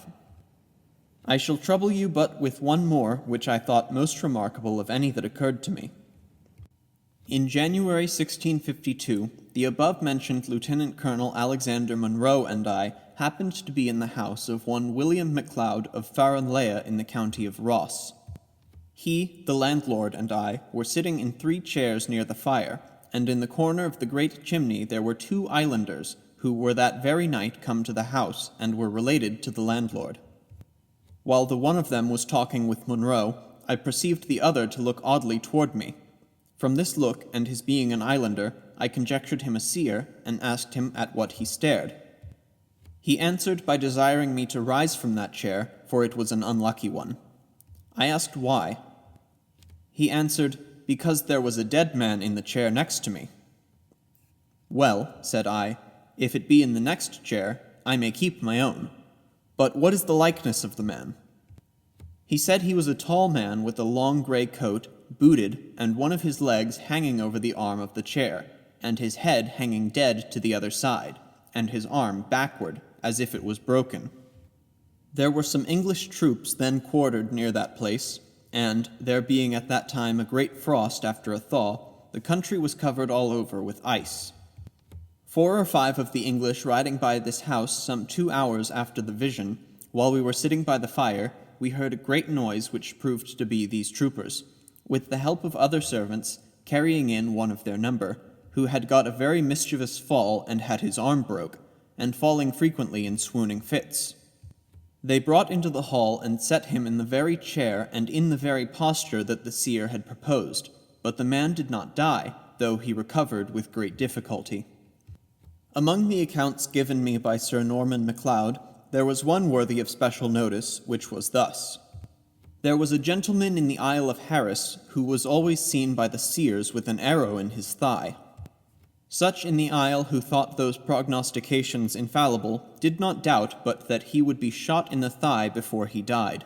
I shall trouble you but with one more, which I thought most remarkable of any that occurred to me. In January 1652, the above-mentioned Lieutenant Colonel Alexander Munro and I happened to be in the house of one William MacLeod of Faranlea in the county of Ross. He, the landlord, and I were sitting in 3 chairs near the fire, and in the corner of the great chimney there were 2 islanders, who were that very night come to the house, and were related to the landlord. While the one of them was talking with Munro, I perceived the other to look oddly toward me. From this look, and his being an islander, I conjectured him a seer, and asked him at what he stared. He answered by desiring me to rise from that chair, for it was an unlucky one. I asked why. He answered, because there was a dead man in the chair next to me. Well, said I, if it be in the next chair, I may keep my own. But what is the likeness of the man? He said he was a tall man with a long grey coat, booted, and one of his legs hanging over the arm of the chair, and his head hanging dead to the other side, and his arm backward, as if it was broken. There were some English troops then quartered near that place, and, there being at that time a great frost after a thaw, the country was covered all over with ice. 4 or 5 of the English riding by this house some 2 hours after the vision, while we were sitting by the fire, we heard a great noise which proved to be these troopers, with the help of other servants, carrying in one of their number, who had got a very mischievous fall and had his arm broke, and falling frequently in swooning fits. They brought into the hall and set him in the very chair and in the very posture that the seer had proposed, but the man did not die, though he recovered with great difficulty. Among the accounts given me by Sir Norman MacLeod, there was one worthy of special notice, which was thus. There was a gentleman in the Isle of Harris who was always seen by the seers with an arrow in his thigh. Such in the isle who thought those prognostications infallible did not doubt but that he would be shot in the thigh before he died.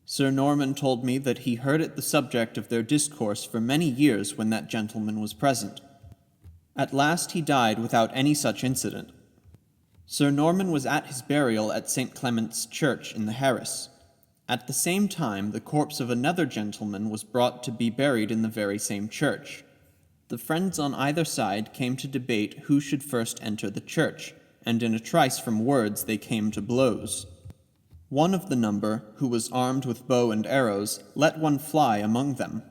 Sir Norman told me that he heard it the subject of their discourse for many years when that gentleman was present. At last he died without any such incident. Sir Norman was at his burial at St. Clement's Church in the Harris. At the same time, the corpse of another gentleman was brought to be buried in the very same church. The friends on either side came to debate who should first enter the church, and in a trice from words they came to blows. One of the number, who was armed with bow and arrows, let one fly among them.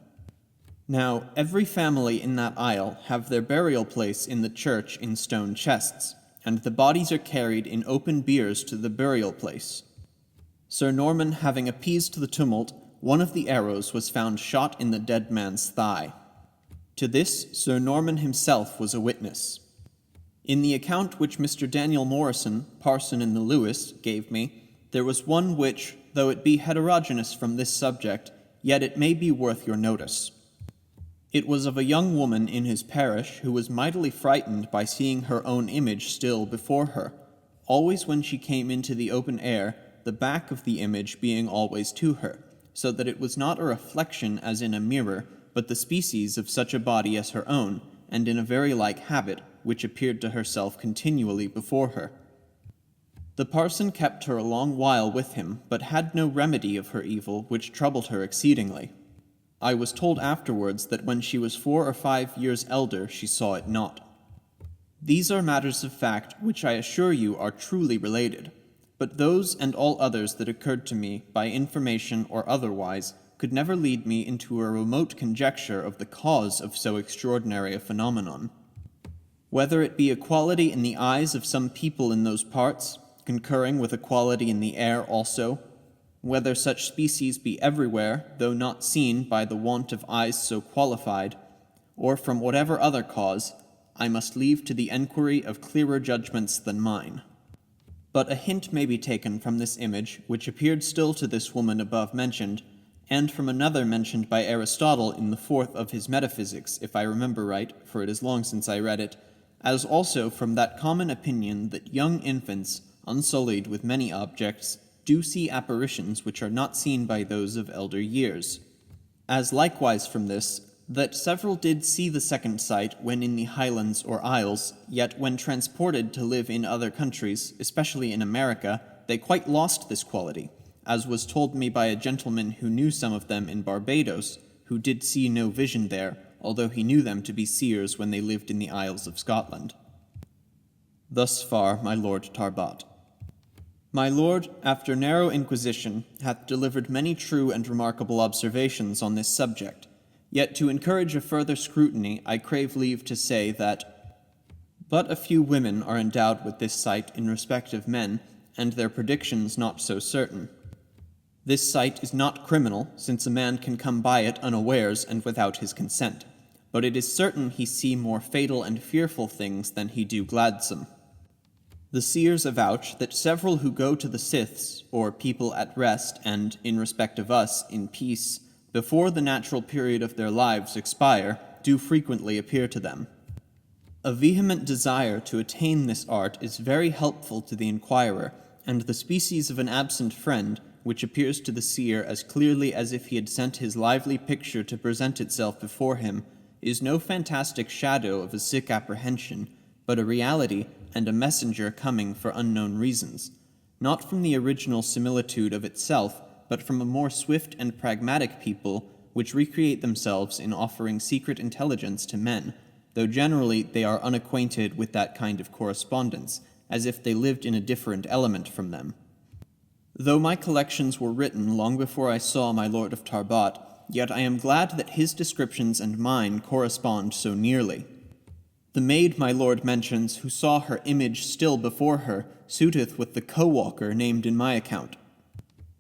Now, every family in that isle have their burial place in the church in stone chests, and the bodies are carried in open biers to the burial place. Sir Norman having appeased the tumult, one of the arrows was found shot in the dead man's thigh. To this Sir Norman himself was a witness. In the account which Mr. Daniel Morrison, parson in the Lewis, gave me, there was one which, though it be heterogeneous from this subject, yet it may be worth your notice. It was of a young woman in his parish who was mightily frightened by seeing her own image still before her, always when she came into the open air, the back of the image being always to her, so that it was not a reflection as in a mirror, but the species of such a body as her own, and in a very like habit, which appeared to herself continually before her. The parson kept her a long while with him, but had no remedy of her evil, which troubled her exceedingly. I was told afterwards that when she was 4 or 5 years elder she saw it not. These are matters of fact which I assure you are truly related, but those and all others that occurred to me, by information or otherwise, could never lead me into a remote conjecture of the cause of so extraordinary a phenomenon. Whether it be a quality in the eyes of some people in those parts, concurring with a quality in the air also, whether such species be everywhere, though not seen by the want of eyes so qualified, or from whatever other cause, I must leave to the enquiry of clearer judgments than mine. But a hint may be taken from this image, which appeared still to this woman above mentioned, and from another mentioned by Aristotle in the 4th of his Metaphysics, if I remember right, for it is long since I read it, as also from that common opinion that young infants, unsullied with many objects, do see apparitions which are not seen by those of elder years. As likewise from this, that several did see the second sight when in the Highlands or Isles, yet when transported to live in other countries, especially in America, they quite lost this quality, as was told me by a gentleman who knew some of them in Barbados, who did see no vision there, although he knew them to be seers when they lived in the Isles of Scotland. Thus far my Lord Tarbat. My Lord, after narrow inquisition, hath delivered many true and remarkable observations on this subject, yet to encourage a further scrutiny I crave leave to say that but a few women are endowed with this sight in respect of men, and their predictions not so certain. This sight is not criminal, since a man can come by it unawares and without his consent, but it is certain he see more fatal and fearful things than he do gladsome. The seers avouch that several who go to the Scyths, or people at rest, and, in respect of us, in peace, before the natural period of their lives expire, do frequently appear to them. A vehement desire to attain this art is very helpful to the inquirer, and the species of an absent friend, which appears to the seer as clearly as if he had sent his lively picture to present itself before him, is no fantastic shadow of a sick apprehension, but a reality and a messenger coming for unknown reasons, not from the original similitude of itself, but from a more swift and pragmatic people, which recreate themselves in offering secret intelligence to men, though generally they are unacquainted with that kind of correspondence, as if they lived in a different element from them. Though my collections were written long before I saw my Lord of Tarbat, yet I am glad that his descriptions and mine correspond so nearly. The maid my lord mentions, who saw her image still before her, suiteth with the co-walker named in my account,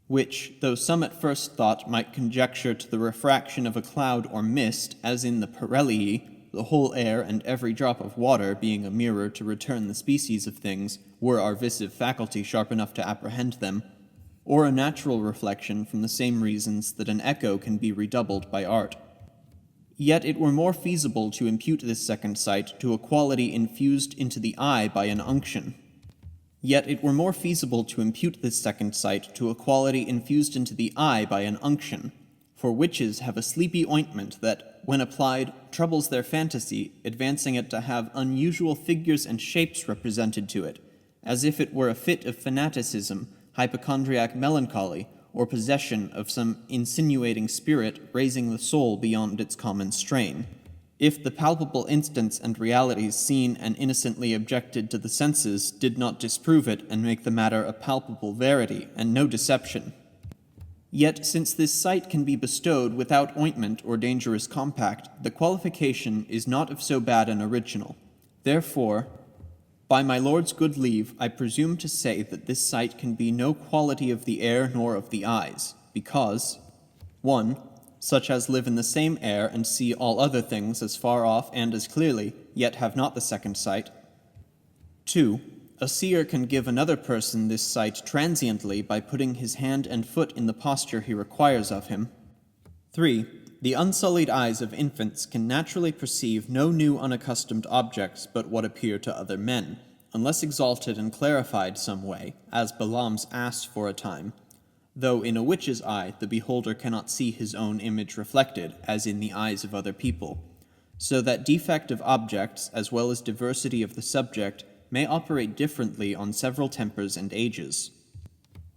which, though some at first thought might conjecture to the refraction of a cloud or mist, as in the Parellii, the whole air and every drop of water being a mirror to return the species of things, were our visive faculty sharp enough to apprehend them, or a natural reflection from the same reasons that an echo can be redoubled by art. Yet it were more feasible to impute this second sight to a quality infused into the eye by an unction. For witches have a sleepy ointment that, when applied, troubles their fantasy, advancing it to have unusual figures and shapes represented to it, as if it were a fit of fanaticism, hypochondriac melancholy, or possession of some insinuating spirit raising the soul beyond its common strain. If the palpable instants and realities seen and innocently objected to the senses did not disprove it and make the matter a palpable verity and no deception. Yet, since this sight can be bestowed without ointment or dangerous compact, the qualification is not of so bad an original. Therefore, by my Lord's good leave, I presume to say that this sight can be no quality of the air nor of the eyes, because 1. Such as live in the same air and see all other things as far off and as clearly, yet have not the second sight. 2. A seer can give another person this sight transiently by putting his hand and foot in the posture he requires of him. 3. The unsullied eyes of infants can naturally perceive no new unaccustomed objects but what appear to other men, unless exalted and clarified some way, as Balaam's ass for a time, though in a witch's eye the beholder cannot see his own image reflected, as in the eyes of other people, so that defect of objects, as well as diversity of the subject, may operate differently on several tempers and ages.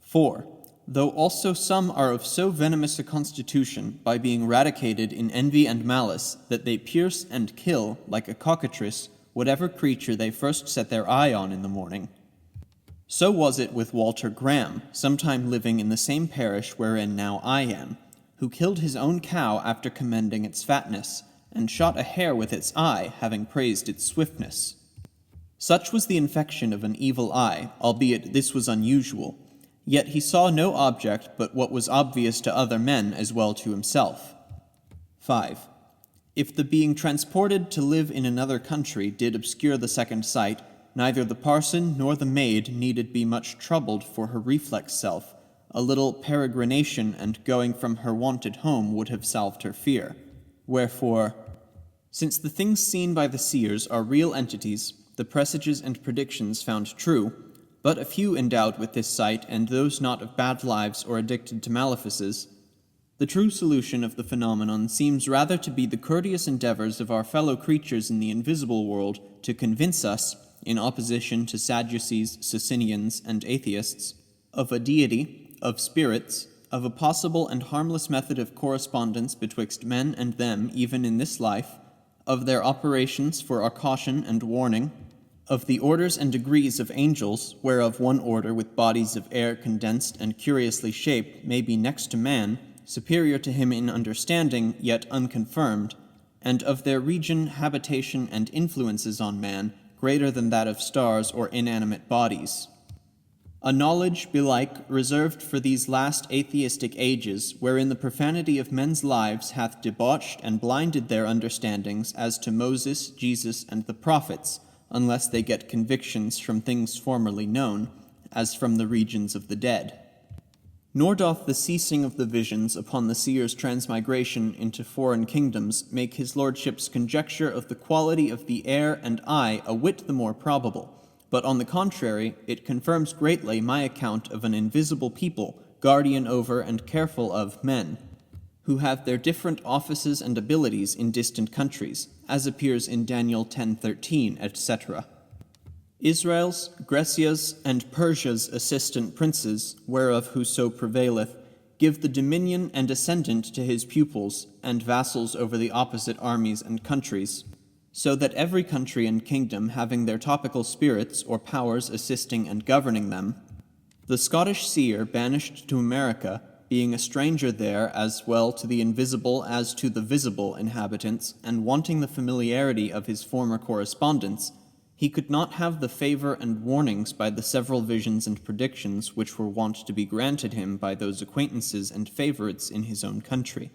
4. Though also some are of so venomous a constitution, by being radicated in envy and malice, that they pierce and kill, like a cockatrice, whatever creature they first set their eye on in the morning. So was it with Walter Graham, sometime living in the same parish wherein now I am, who killed his own cow after commending its fatness, and shot a hare with its eye, having praised its swiftness. Such was the infection of an evil eye, albeit this was unusual. Yet he saw no object but what was obvious to other men as well to himself. 5. If the being transported to live in another country did obscure the second sight, neither the parson nor the maid needed be much troubled for her reflex self. A little peregrination and going from her wonted home would have salved her fear. Wherefore, since the things seen by the seers are real entities, the presages and predictions found true, but a few endowed with this sight, and those not of bad lives or addicted to malefices, the true solution of the phenomenon seems rather to be the courteous endeavors of our fellow creatures in the invisible world to convince us, in opposition to Sadducees, Socinians, and atheists, of a deity, of spirits, of a possible and harmless method of correspondence betwixt men and them even in this life, of their operations for our caution and warning, of the orders and degrees of angels, whereof one order with bodies of air condensed and curiously shaped may be next to man, superior to him in understanding, yet unconfirmed, and of their region, habitation, and influences on man, greater than that of stars or inanimate bodies. A knowledge, belike, reserved for these last atheistic ages, wherein the profanity of men's lives hath debauched and blinded their understandings as to Moses, Jesus, and the prophets, unless they get convictions from things formerly known, as from the regions of the dead. Nor doth the ceasing of the visions upon the seer's transmigration into foreign kingdoms make his lordship's conjecture of the quality of the air and eye a whit the more probable, but on the contrary, it confirms greatly my account of an invisible people, guardian over and careful of men, who have their different offices and abilities in distant countries, as appears in Daniel 10:13, etc. Israel's, Grecia's, and Persia's assistant princes, whereof whoso prevaileth, give the dominion and ascendant to his pupils, and vassals over the opposite armies and countries, so that every country and kingdom having their topical spirits or powers assisting and governing them, the Scottish seer banished to America, being a stranger there as well to the invisible as to the visible inhabitants, and wanting the familiarity of his former correspondence, he could not have the favor and warnings by the several visions and predictions which were wont to be granted him by those acquaintances and favorites in his own country.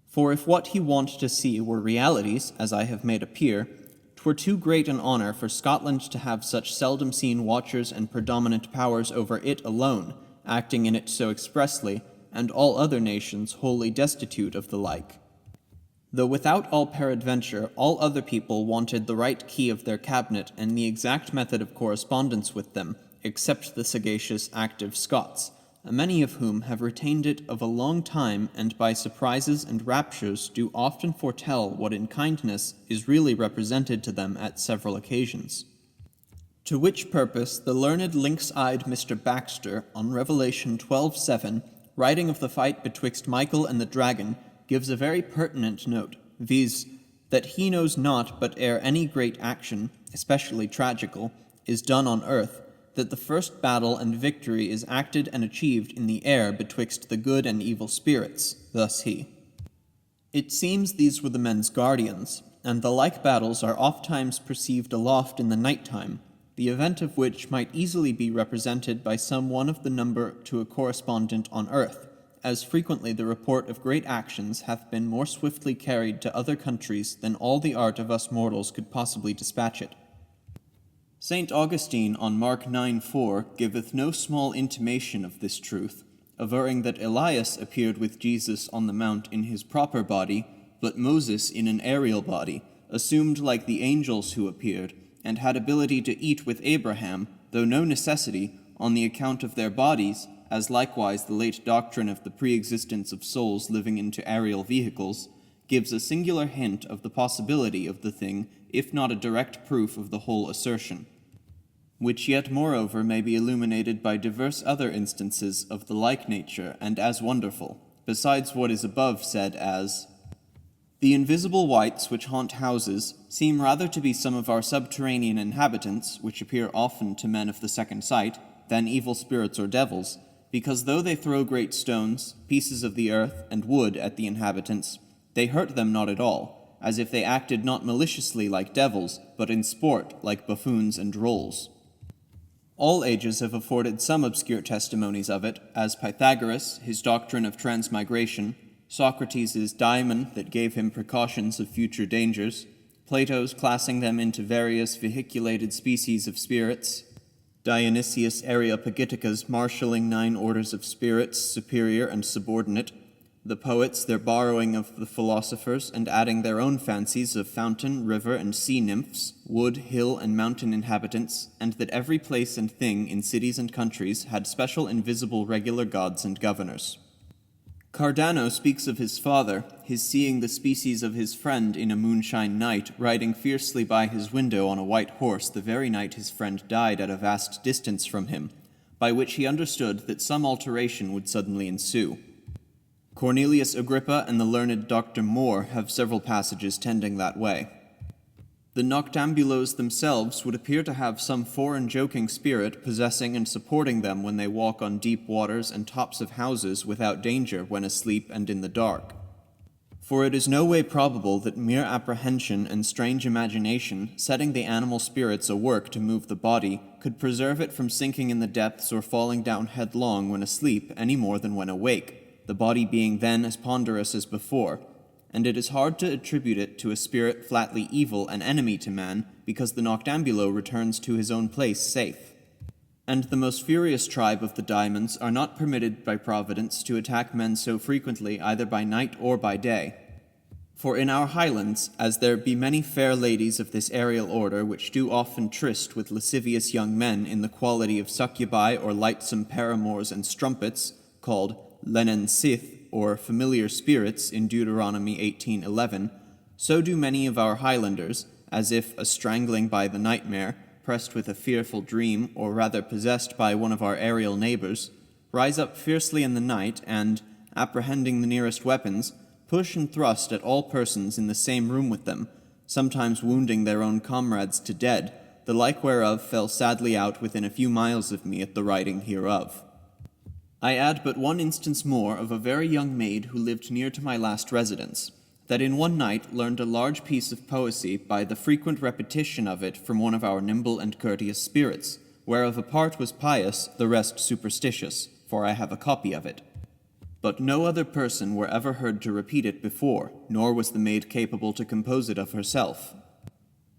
For if what he wont to see were realities, as I have made appear, 'twere too great an honor for Scotland to have such seldom seen watchers and predominant powers over it alone, acting in it so expressly, and all other nations wholly destitute of the like. Though without all peradventure, all other people wanted the right key of their cabinet and the exact method of correspondence with them, except the sagacious, active Scots, many of whom have retained it of a long time, and by surprises and raptures do often foretell what in kindness is really represented to them at several occasions. To which purpose the learned lynx-eyed Mr. Baxter, on Revelation 12:7, writing of the fight betwixt Michael and the dragon, gives a very pertinent note, viz., that he knows not but ere any great action, especially tragical, is done on earth, that the first battle and victory is acted and achieved in the air betwixt the good and evil spirits, thus he. It seems these were the men's guardians, and the like battles are ofttimes perceived aloft in the night time, the event of which might easily be represented by some one of the number to a correspondent on earth, as frequently the report of great actions hath been more swiftly carried to other countries than all the art of us mortals could possibly dispatch it. St. Augustine on Mark 9:4 giveth no small intimation of this truth, averring that Elias appeared with Jesus on the mount in his proper body, but Moses in an aerial body, assumed like the angels who appeared, and had ability to eat with Abraham, though no necessity, on the account of their bodies, as likewise the late doctrine of the pre-existence of souls living into aerial vehicles, gives a singular hint of the possibility of the thing, if not a direct proof of the whole assertion, which yet moreover may be illuminated by divers other instances of the like nature and as wonderful, besides what is above said as, the invisible wights which haunt houses seem rather to be some of our subterranean inhabitants, which appear often to men of the second sight, than evil spirits or devils, because though they throw great stones, pieces of the earth, and wood at the inhabitants, they hurt them not at all, as if they acted not maliciously like devils, but in sport like buffoons and drolls. All ages have afforded some obscure testimonies of it, as Pythagoras, his doctrine of transmigration, Socrates' daimon that gave him precautions of future dangers, Plato's classing them into various vehiculated species of spirits, Dionysius Areopagitica's marshalling 9 orders of spirits, superior and subordinate, the poets their borrowing of the philosophers and adding their own fancies of fountain, river, and sea nymphs, wood, hill, and mountain inhabitants, and that every place and thing in cities and countries had special invisible regular gods and governors. Cardano speaks of his father, his seeing the species of his friend in a moonshine night, riding fiercely by his window on a white horse the very night his friend died at a vast distance from him, by which he understood that some alteration would suddenly ensue. Cornelius Agrippa and the learned Dr. Moore have several passages tending that way. The noctambulos themselves would appear to have some foreign joking spirit possessing and supporting them when they walk on deep waters and tops of houses without danger when asleep and in the dark. For it is no way probable that mere apprehension and strange imagination, setting the animal spirits a work to move the body, could preserve it from sinking in the depths or falling down headlong when asleep any more than when awake, the body being then as ponderous as before, and it is hard to attribute it to a spirit flatly evil and enemy to man, because the noctambulo returns to his own place safe. And the most furious tribe of the daimons are not permitted by Providence to attack men so frequently either by night or by day. For in our highlands, as there be many fair ladies of this aerial order which do often tryst with lascivious young men in the quality of succubi or lightsome paramours and strumpets, called lenen sith, or familiar spirits in Deuteronomy 18:11, so do many of our Highlanders, as if a strangling by the nightmare, pressed with a fearful dream, or rather possessed by one of our aerial neighbors, rise up fiercely in the night, and, apprehending the nearest weapons, push and thrust at all persons in the same room with them, sometimes wounding their own comrades to dead, the like whereof fell sadly out within a few miles of me at the writing hereof. I add but one instance more of a very young maid who lived near to my last residence, that in one night learned a large piece of poesy by the frequent repetition of it from one of our nimble and courteous spirits, whereof a part was pious, the rest superstitious, for I have a copy of it. But no other person were ever heard to repeat it before, nor was the maid capable to compose it of herself.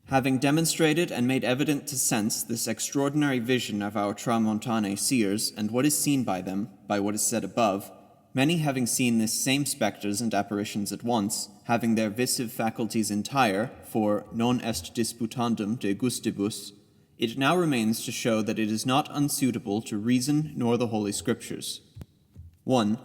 Having demonstrated and made evident to sense this extraordinary vision of our Tramontane seers, and what is seen by them, by what is said above, many having seen this same spectres and apparitions at once, having their visive faculties entire, for non est disputandum de gustibus, it now remains to show that it is not unsuitable to reason nor the Holy Scriptures. 1.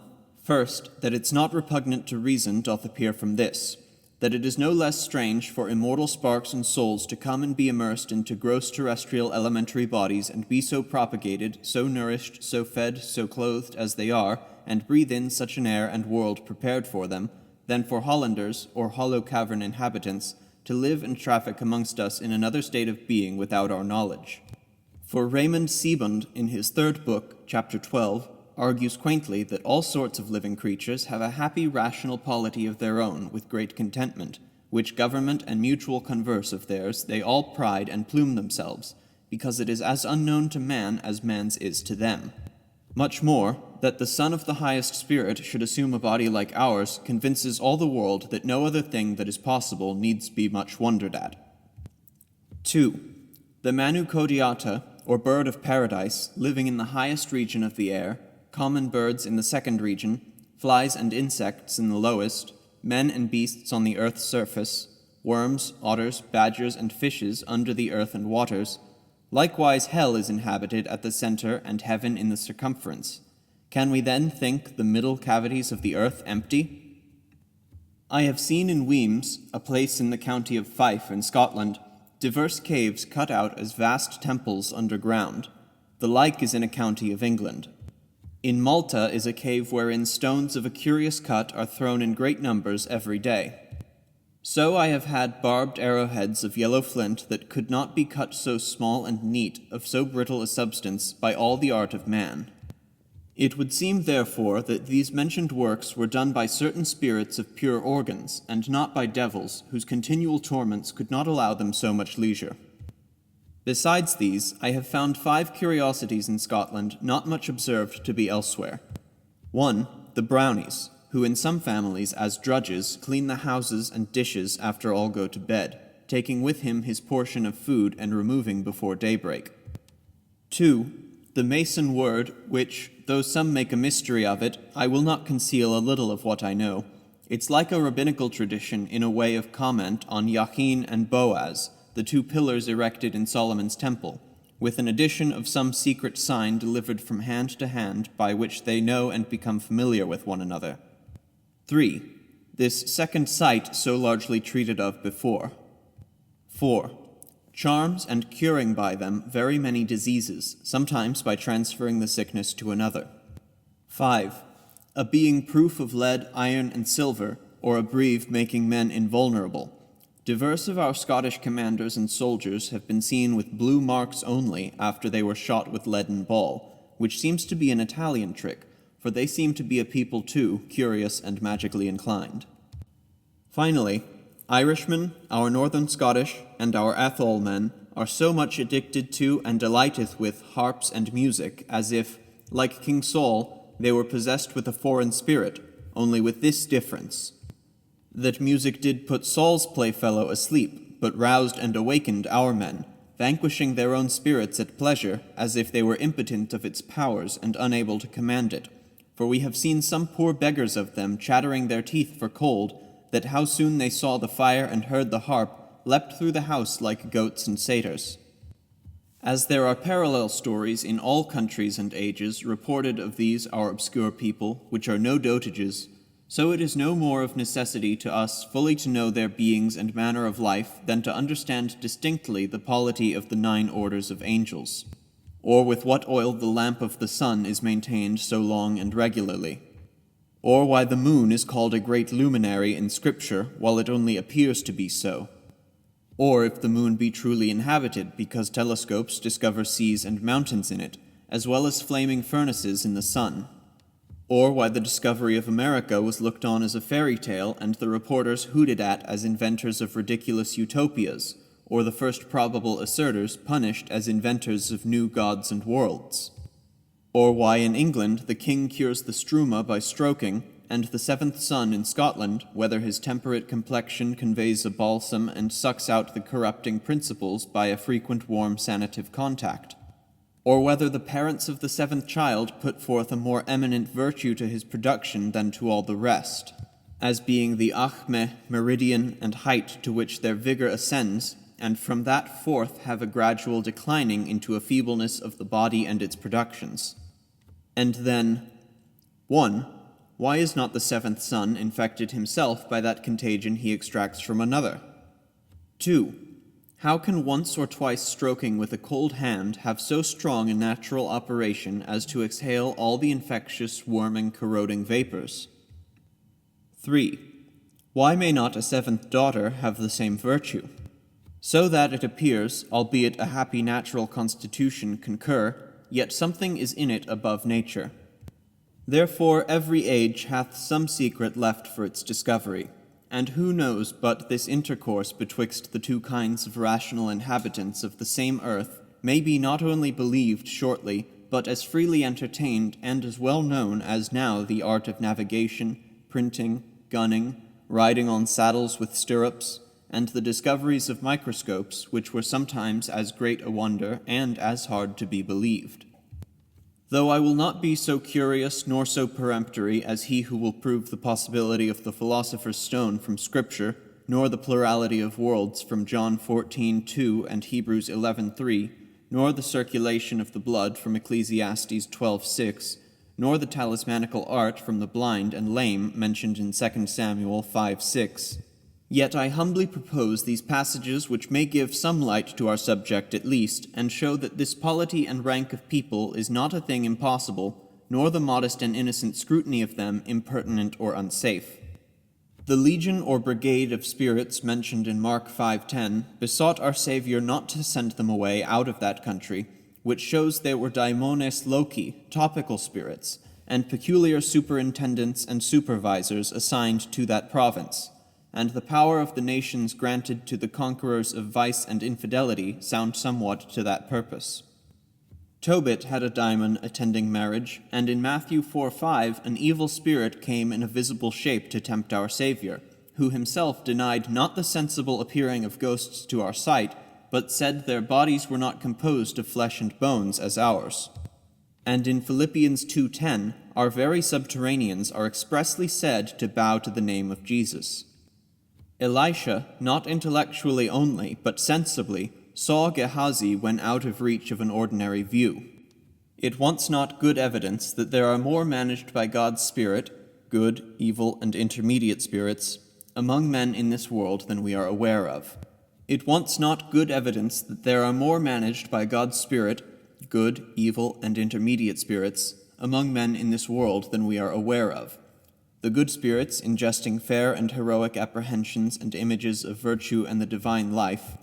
First, that it's not repugnant to reason doth appear from this, that it is no less strange for immortal sparks and souls to come and be immersed into gross terrestrial elementary bodies and be so propagated, so nourished, so fed, so clothed as they are, and breathe in such an air and world prepared for them, than for Hollanders, or hollow cavern inhabitants, to live and traffic amongst us in another state of being without our knowledge. For Raymond Sebund, in his 3rd book, chapter 12, argues quaintly that all sorts of living creatures have a happy rational polity of their own, with great contentment, which government and mutual converse of theirs they all pride and plume themselves, because it is as unknown to man as man's is to them. Much more, that the Son of the highest Spirit should assume a body like ours convinces all the world that no other thing that is possible needs be much wondered at. 2. The Manukodiata, or bird of paradise, living in the highest region of the air, common birds in the second region, flies and insects in the lowest, men and beasts on the earth's surface, worms, otters, badgers, and fishes under the earth and waters. Likewise hell is inhabited at the center and heaven in the circumference. Can we then think the middle cavities of the earth empty? I have seen in Wemyss, a place in the county of Fife in Scotland, diverse caves cut out as vast temples underground. The like is in a county of England. In Malta is a cave wherein stones of a curious cut are thrown in great numbers every day. So I have had barbed arrowheads of yellow flint that could not be cut so small and neat, of so brittle a substance, by all the art of man. It would seem, therefore, that these mentioned works were done by certain spirits of pure organs, and not by devils, whose continual torments could not allow them so much leisure. Besides these, I have found 5 curiosities in Scotland not much observed to be elsewhere. 1. The brownies, who in some families, as drudges, clean the houses and dishes after all go to bed, taking with him his portion of food and removing before daybreak. 2. The mason word, which, though some make a mystery of it, I will not conceal a little of what I know. It's like a rabbinical tradition in a way of comment on Jachin and Boaz, the 2 pillars erected in Solomon's temple, with an addition of some secret sign delivered from hand to hand by which they know and become familiar with one another. 3. This second sight so largely treated of before. 4. Charms and curing by them very many diseases, sometimes by transferring the sickness to another. 5. A being proof of lead, iron, and silver, or a breve making men invulnerable. Diverse of our Scottish commanders and soldiers have been seen with blue marks only after they were shot with leaden ball, which seems to be an Italian trick, for they seem to be a people too curious and magically inclined. Finally, Irishmen, our northern Scottish, and our Atholl men are so much addicted to and delighteth with harps and music, as if, like King Saul, they were possessed with a foreign spirit, only with this difference, that music did put Saul's playfellow asleep, but roused and awakened our men, vanquishing their own spirits at pleasure, as if they were impotent of its powers and unable to command it. For we have seen some poor beggars of them chattering their teeth for cold, that how soon they saw the fire and heard the harp, leapt through the house like goats and satyrs. As there are parallel stories in all countries and ages reported of these our obscure people, which are no dotages, so it is no more of necessity to us fully to know their beings and manner of life than to understand distinctly the polity of the 9 orders of angels, or with what oil the lamp of the sun is maintained so long and regularly, or why the moon is called a great luminary in Scripture while it only appears to be so, or if the moon be truly inhabited because telescopes discover seas and mountains in it, as well as flaming furnaces in the sun, or why the discovery of America was looked on as a fairy tale and the reporters hooted at as inventors of ridiculous utopias, or the first probable assertors punished as inventors of new gods and worlds, or why in England the king cures the struma by stroking, and the 7th son in Scotland, whether his temperate complexion conveys a balsam and sucks out the corrupting principles by a frequent warm sanative contact, or whether the parents of the 7th child put forth a more eminent virtue to his production than to all the rest, as being the achme, meridian, and height to which their vigor ascends, and from that forth have a gradual declining into a feebleness of the body and its productions. And then, 1. Why is not the 7th son infected himself by that contagion he extracts from another? 2. How can once or twice stroking with a cold hand have so strong a natural operation as to exhale all the infectious, worming, corroding vapors? 3. Why may not a 7th daughter have the same virtue? So that it appears, albeit a happy natural constitution concur, yet something is in it above nature. Therefore every age hath some secret left for its discovery, and who knows but this intercourse betwixt the 2 kinds of rational inhabitants of the same earth may be not only believed shortly, but as freely entertained and as well known as now the art of navigation, printing, gunning, riding on saddles with stirrups, and the discoveries of microscopes, which were sometimes as great a wonder and as hard to be believed. Though I will not be so curious nor so peremptory as he who will prove the possibility of the philosopher's stone from Scripture, nor the plurality of worlds from John 14:2 and Hebrews 11:3, nor the circulation of the blood from Ecclesiastes 12:6, nor the talismanical art from the blind and lame mentioned in 2 Samuel 5:6. Yet I humbly propose these passages which may give some light to our subject at least, and show that this polity and rank of people is not a thing impossible, nor the modest and innocent scrutiny of them impertinent or unsafe. The legion or brigade of spirits mentioned in Mark 5:10 besought our Saviour not to send them away out of that country, which shows they were daimones loci, topical spirits, and peculiar superintendents and supervisors assigned to that province, and the power of the nations granted to the conquerors of vice and infidelity sound somewhat to that purpose. Tobit had a daimon attending marriage, and in Matthew 4:5 an evil spirit came in a visible shape to tempt our Saviour, who himself denied not the sensible appearing of ghosts to our sight, but said their bodies were not composed of flesh and bones as ours. And in Philippians 2:10, our very subterraneans are expressly said to bow to the name of Jesus. Elisha, not intellectually only, but sensibly, saw Gehazi when out of reach of an ordinary view. It wants not good evidence that there are more managed by God's Spirit, good, evil, and intermediate spirits, among men in this world than we are aware of. It wants not good evidence that there are more managed by God's Spirit, good, evil, and intermediate spirits, among men in this world than we are aware of. The good spirits ingesting fair and heroic apprehensions and images of virtue and the divine life,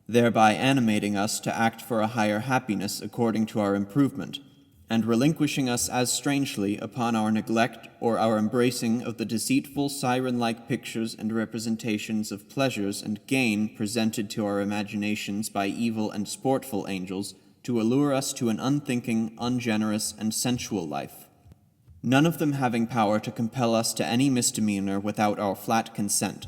thereby animating us to act for a higher happiness according to our improvement, and relinquishing us as strangely upon our neglect or our embracing of the deceitful siren-like pictures and representations of pleasures and gain presented to our imaginations by evil and sportful angels to allure us to an unthinking, ungenerous, and sensual life, none of them having power to compel us to any misdemeanor without our flat consent.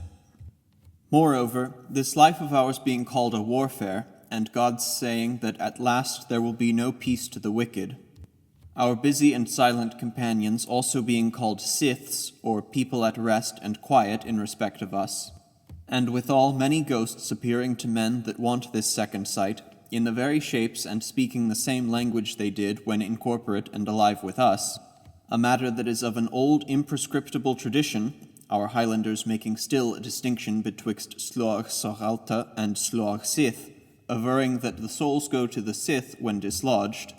Moreover, this life of ours being called a warfare, and God's saying that at last there will be no peace to the wicked, our busy and silent companions also being called Scyths, or people at rest and quiet in respect of us, and withal many ghosts appearing to men that want this second sight, in the very shapes and speaking the same language they did when incorporate and alive with us, a matter that is of an old imprescriptible tradition, our Highlanders making still a distinction betwixt ᚨᚚᛒᛁᛉ and ᚨᚚᛒ, averring that the souls go to the Scyth when dislodged,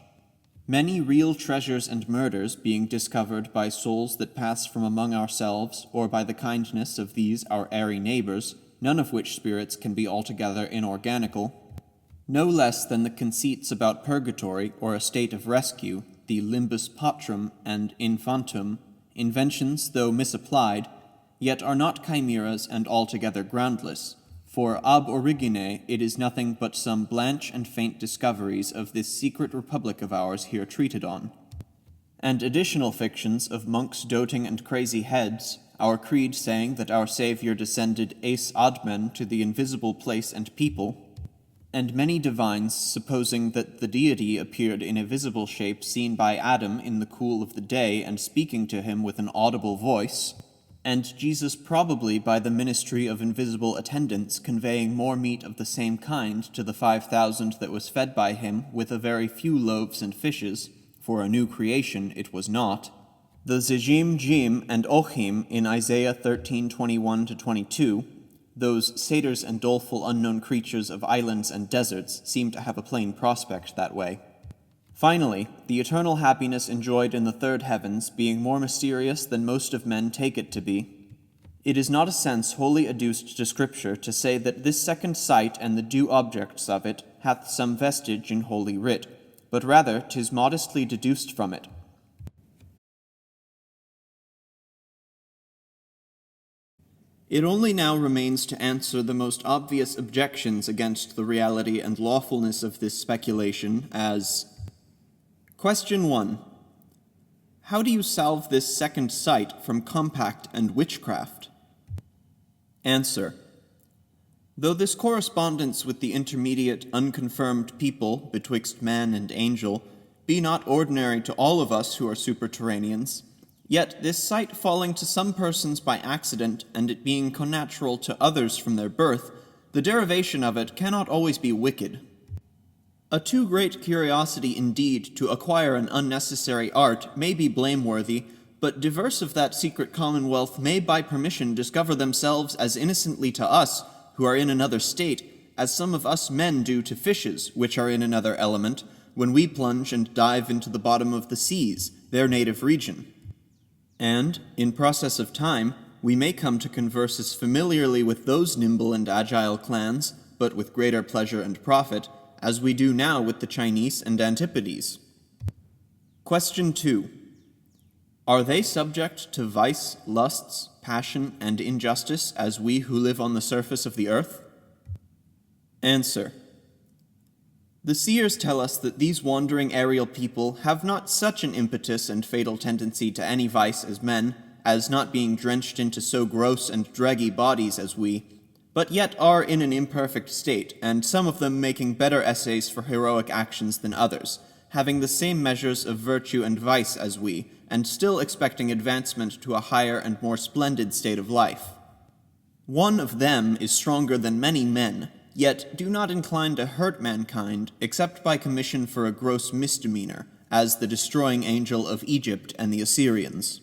many real treasures and murders being discovered by souls that pass from among ourselves, or by the kindness of these our airy neighbours, none of which spirits can be altogether inorganical, no less than the conceits about purgatory or a state of rescue, the limbus patrum and infantum, inventions though misapplied, yet are not chimeras and altogether groundless, for ab origine it is nothing but some blanch and faint discoveries of this secret republic of ours here treated on. And additional fictions of monks doting and crazy heads, our creed saying that our Saviour descended eis admen to the invisible place and people, and many divines supposing that the deity appeared in a visible shape seen by Adam in the cool of the day and speaking to him with an audible voice, and Jesus probably by the ministry of invisible attendants conveying more meat of the same kind to the 5,000 that was fed by him with a very few loaves and fishes, for a new creation it was not. The Zijim, Jim, and Ochim in Isaiah 13:21-22, those satyrs and doleful unknown creatures of islands and deserts, seem to have a plain prospect that way. Finally, the eternal happiness enjoyed in the third heavens being more mysterious than most of men take it to be, it is not a sense wholly adduced to Scripture to say that this second sight and the due objects of it hath some vestige in Holy Writ, but rather 'tis modestly deduced from it. It only now remains to answer the most obvious objections against the reality and lawfulness of this speculation as: Question 1. How do you salve this second sight from compact and witchcraft? Answer. Though this correspondence with the intermediate, unconfirmed people betwixt man and angel be not ordinary to all of us who are superterraneans, yet this sight falling to some persons by accident, and it being connatural to others from their birth, the derivation of it cannot always be wicked. A too great curiosity indeed to acquire an unnecessary art may be blameworthy, but diverse of that secret commonwealth may by permission discover themselves as innocently to us, who are in another state, as some of us men do to fishes, which are in another element, when we plunge and dive into the bottom of the seas, their native region. And, in process of time, we may come to converse as familiarly with those nimble and agile clans, but with greater pleasure and profit, as we do now with the Chinese and Antipodes. Question 2. Are they subject to vice, lusts, passion, and injustice as we who live on the surface of the earth? Answer. The seers tell us that these wandering aerial people have not such an impetus and fatal tendency to any vice as men, as not being drenched into so gross and draggy bodies as we, but yet are in an imperfect state, and some of them making better essays for heroic actions than others, having the same measures of virtue and vice as we, and still expecting advancement to a higher and more splendid state of life. One of them is stronger than many men, yet do not incline to hurt mankind, except by commission for a gross misdemeanor, as the destroying angel of Egypt and the Assyrians.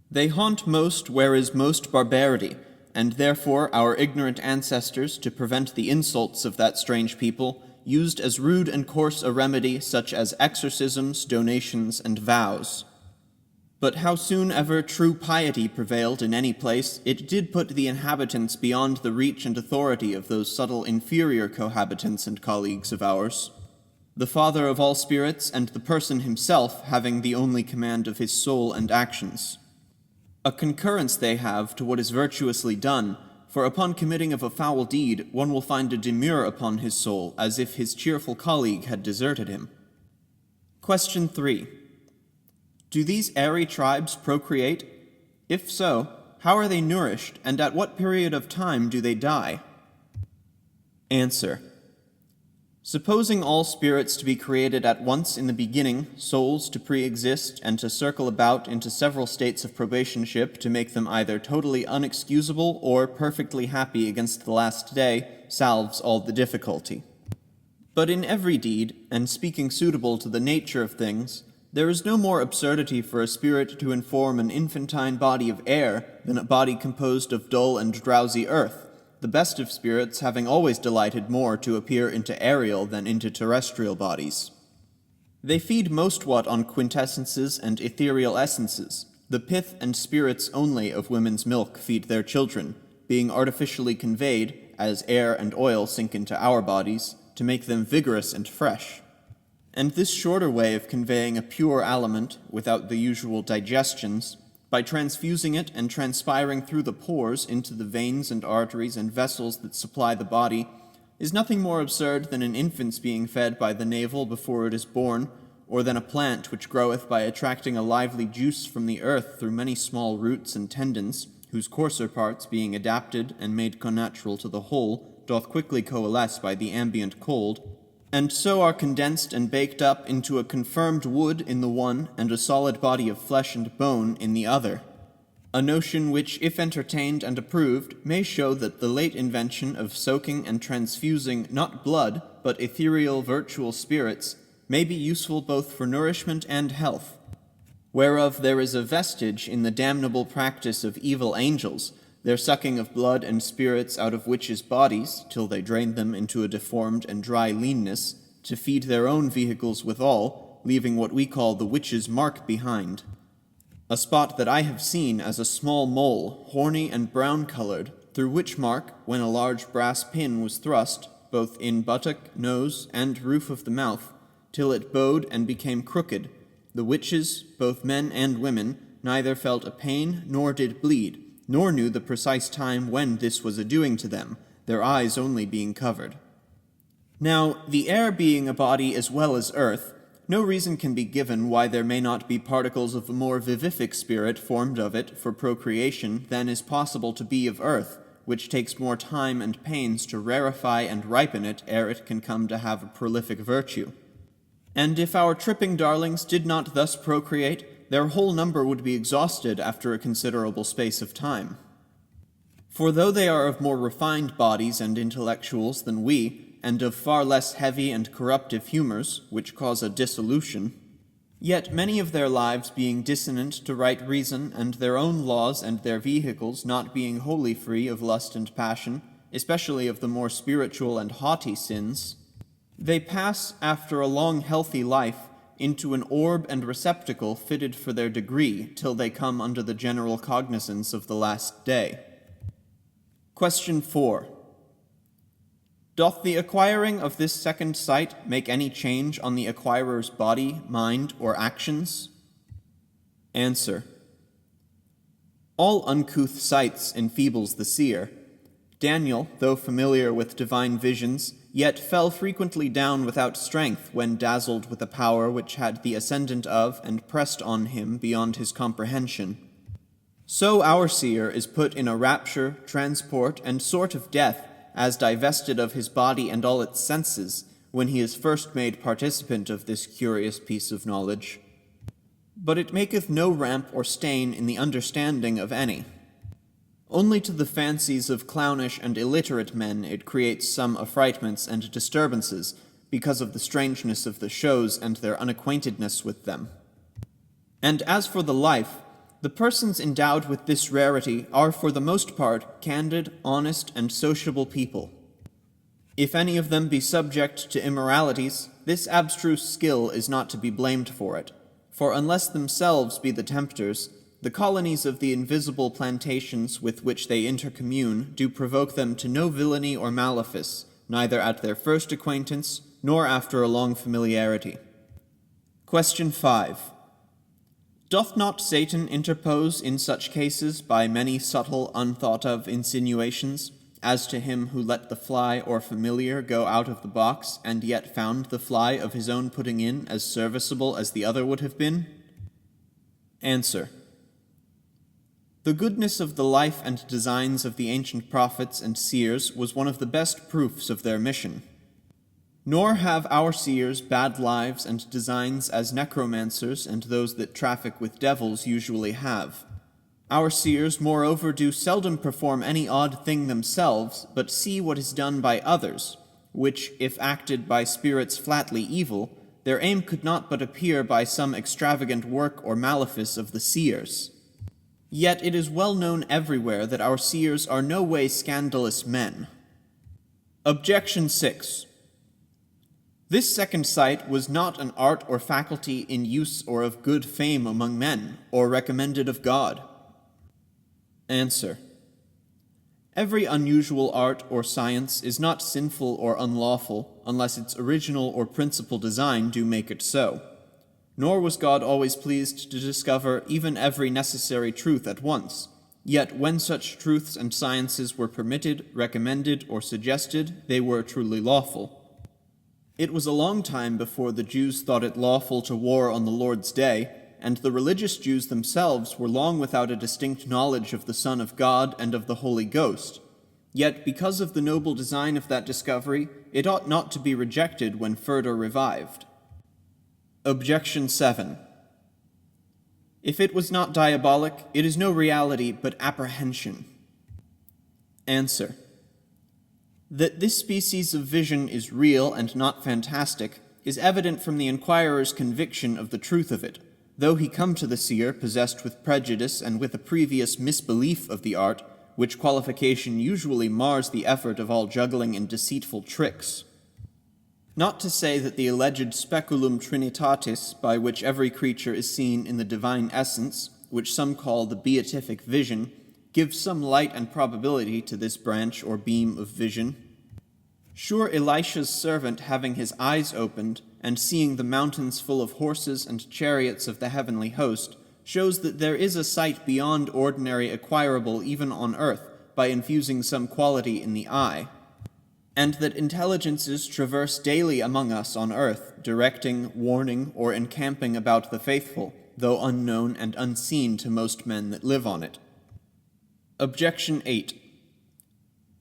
They haunt most where is most barbarity, and therefore our ignorant ancestors, to prevent the insults of that strange people, used as rude and coarse a remedy such as exorcisms, donations, and vows. But how soon ever true piety prevailed in any place, it did put the inhabitants beyond the reach and authority of those subtle inferior cohabitants and colleagues of ours. The Father of all spirits and the person himself having the only command of his soul and actions. A concurrence they have to what is virtuously done, for upon committing of a foul deed one will find a demur upon his soul, as if his cheerful colleague had deserted him. Question 3. Do these airy tribes procreate? If so, how are they nourished, and at what period of time do they die? Answer. Supposing all spirits to be created at once in the beginning, souls to pre-exist and to circle about into several states of probationship to make them either totally unexcusable or perfectly happy against the last day, salves all the difficulty. But in every deed, and speaking suitable to the nature of things, there is no more absurdity for a spirit to inform an infantine body of air than a body composed of dull and drowsy earth, the best of spirits having always delighted more to appear into aerial than into terrestrial bodies. They feed most what on quintessences and ethereal essences. The pith and spirits only of women's milk feed their children, being artificially conveyed, as air and oil sink into our bodies, to make them vigorous and fresh. And this shorter way of conveying a pure aliment, without the usual digestions, by transfusing it and transpiring through the pores into the veins and arteries and vessels that supply the body, is nothing more absurd than an infant's being fed by the navel before it is born, or than a plant which groweth by attracting a lively juice from the earth through many small roots and tendons, whose coarser parts being adapted and made connatural to the whole, doth quickly coalesce by the ambient cold, and so are condensed and baked up into a confirmed wood in the one and a solid body of flesh and bone in the other. A notion which, if entertained and approved, may show that the late invention of soaking and transfusing not blood, but ethereal virtual spirits, may be useful both for nourishment and health, whereof there is a vestige in the damnable practice of evil angels, their sucking of blood and spirits out of witches' bodies, till they drain them into a deformed and dry leanness, to feed their own vehicles withal, leaving what we call the witch's mark behind. A spot that I have seen as a small mole, horny and brown-colored, through which mark, when a large brass pin was thrust, both in buttock, nose, and roof of the mouth, till it bowed and became crooked, the witches, both men and women, neither felt a pain nor did bleed, nor knew the precise time when this was a-doing to them, their eyes only being covered. Now, the air being a body as well as earth, no reason can be given why there may not be particles of a more vivific spirit formed of it for procreation than is possible to be of earth, which takes more time and pains to rarefy and ripen it ere it can come to have a prolific virtue. And if our tripping darlings did not thus procreate, their whole number would be exhausted after a considerable space of time. For though they are of more refined bodies and intellectuals than we, and of far less heavy and corruptive humours, which cause a dissolution, yet many of their lives being dissonant to right reason, and their own laws and their vehicles not being wholly free of lust and passion, especially of the more spiritual and haughty sins, they pass, after a long healthy life, into an orb and receptacle fitted for their degree, till they come under the general cognizance of the last day. Question 4. Doth the acquiring of this second sight make any change on the acquirer's body, mind, or actions? Answer. All uncouth sights enfeebles the seer. Daniel, though familiar with divine visions, yet fell frequently down without strength when dazzled with a power which had the ascendant of and pressed on him beyond his comprehension. So our seer is put in a rapture, transport, and sort of death, as divested of his body and all its senses, when he is first made participant of this curious piece of knowledge. But it maketh no ramp or stain in the understanding of any. Only to the fancies of clownish and illiterate men it creates some affrightments and disturbances, because of the strangeness of the shows and their unacquaintedness with them. And as for the life, the persons endowed with this rarity are for the most part candid, honest, and sociable people. If any of them be subject to immoralities, this abstruse skill is not to be blamed for it, for unless themselves be the tempters, the colonies of the invisible plantations with which they intercommune do provoke them to no villainy or malefice, neither at their first acquaintance, nor after a long familiarity. Question 5. Doth not Satan interpose in such cases by many subtle, unthought-of insinuations, as to him who let the fly or familiar go out of the box, and yet found the fly of his own putting in as serviceable as the other would have been? Answer. The goodness of the life and designs of the ancient prophets and seers was one of the best proofs of their mission. Nor have our seers bad lives and designs as necromancers and those that traffic with devils usually have. Our seers, moreover, do seldom perform any odd thing themselves, but see what is done by others, which, if acted by spirits flatly evil, their aim could not but appear by some extravagant work or malefice of the seers. Yet it is well known everywhere that our seers are no way scandalous men. Objection 6. This second sight was not an art or faculty in use or of good fame among men, or recommended of God. Answer. Every unusual art or science is not sinful or unlawful, unless its original or principal design do make it so. Nor was God always pleased to discover even every necessary truth at once. Yet when such truths and sciences were permitted, recommended, or suggested, they were truly lawful. It was a long time before the Jews thought it lawful to war on the Lord's day, and the religious Jews themselves were long without a distinct knowledge of the Son of God and of the Holy Ghost. Yet because of the noble design of that discovery, it ought not to be rejected when further revived. Objection 7. If it was not diabolic, it is no reality but apprehension. Answer. That this species of vision is real and not fantastic is evident from the inquirer's conviction of the truth of it, though he come to the seer possessed with prejudice and with a previous misbelief of the art, which qualification usually mars the effort of all juggling and deceitful tricks. Not to say that the alleged speculum trinitatis, by which every creature is seen in the divine essence, which some call the beatific vision, gives some light and probability to this branch or beam of vision. Sure, Elisha's servant, having his eyes opened, and seeing the mountains full of horses and chariots of the heavenly host, shows that there is a sight beyond ordinary acquirable even on earth, by infusing some quality in the eye, and that intelligences traverse daily among us on earth, directing, warning, or encamping about the faithful, though unknown and unseen to most men that live on it. Objection 8.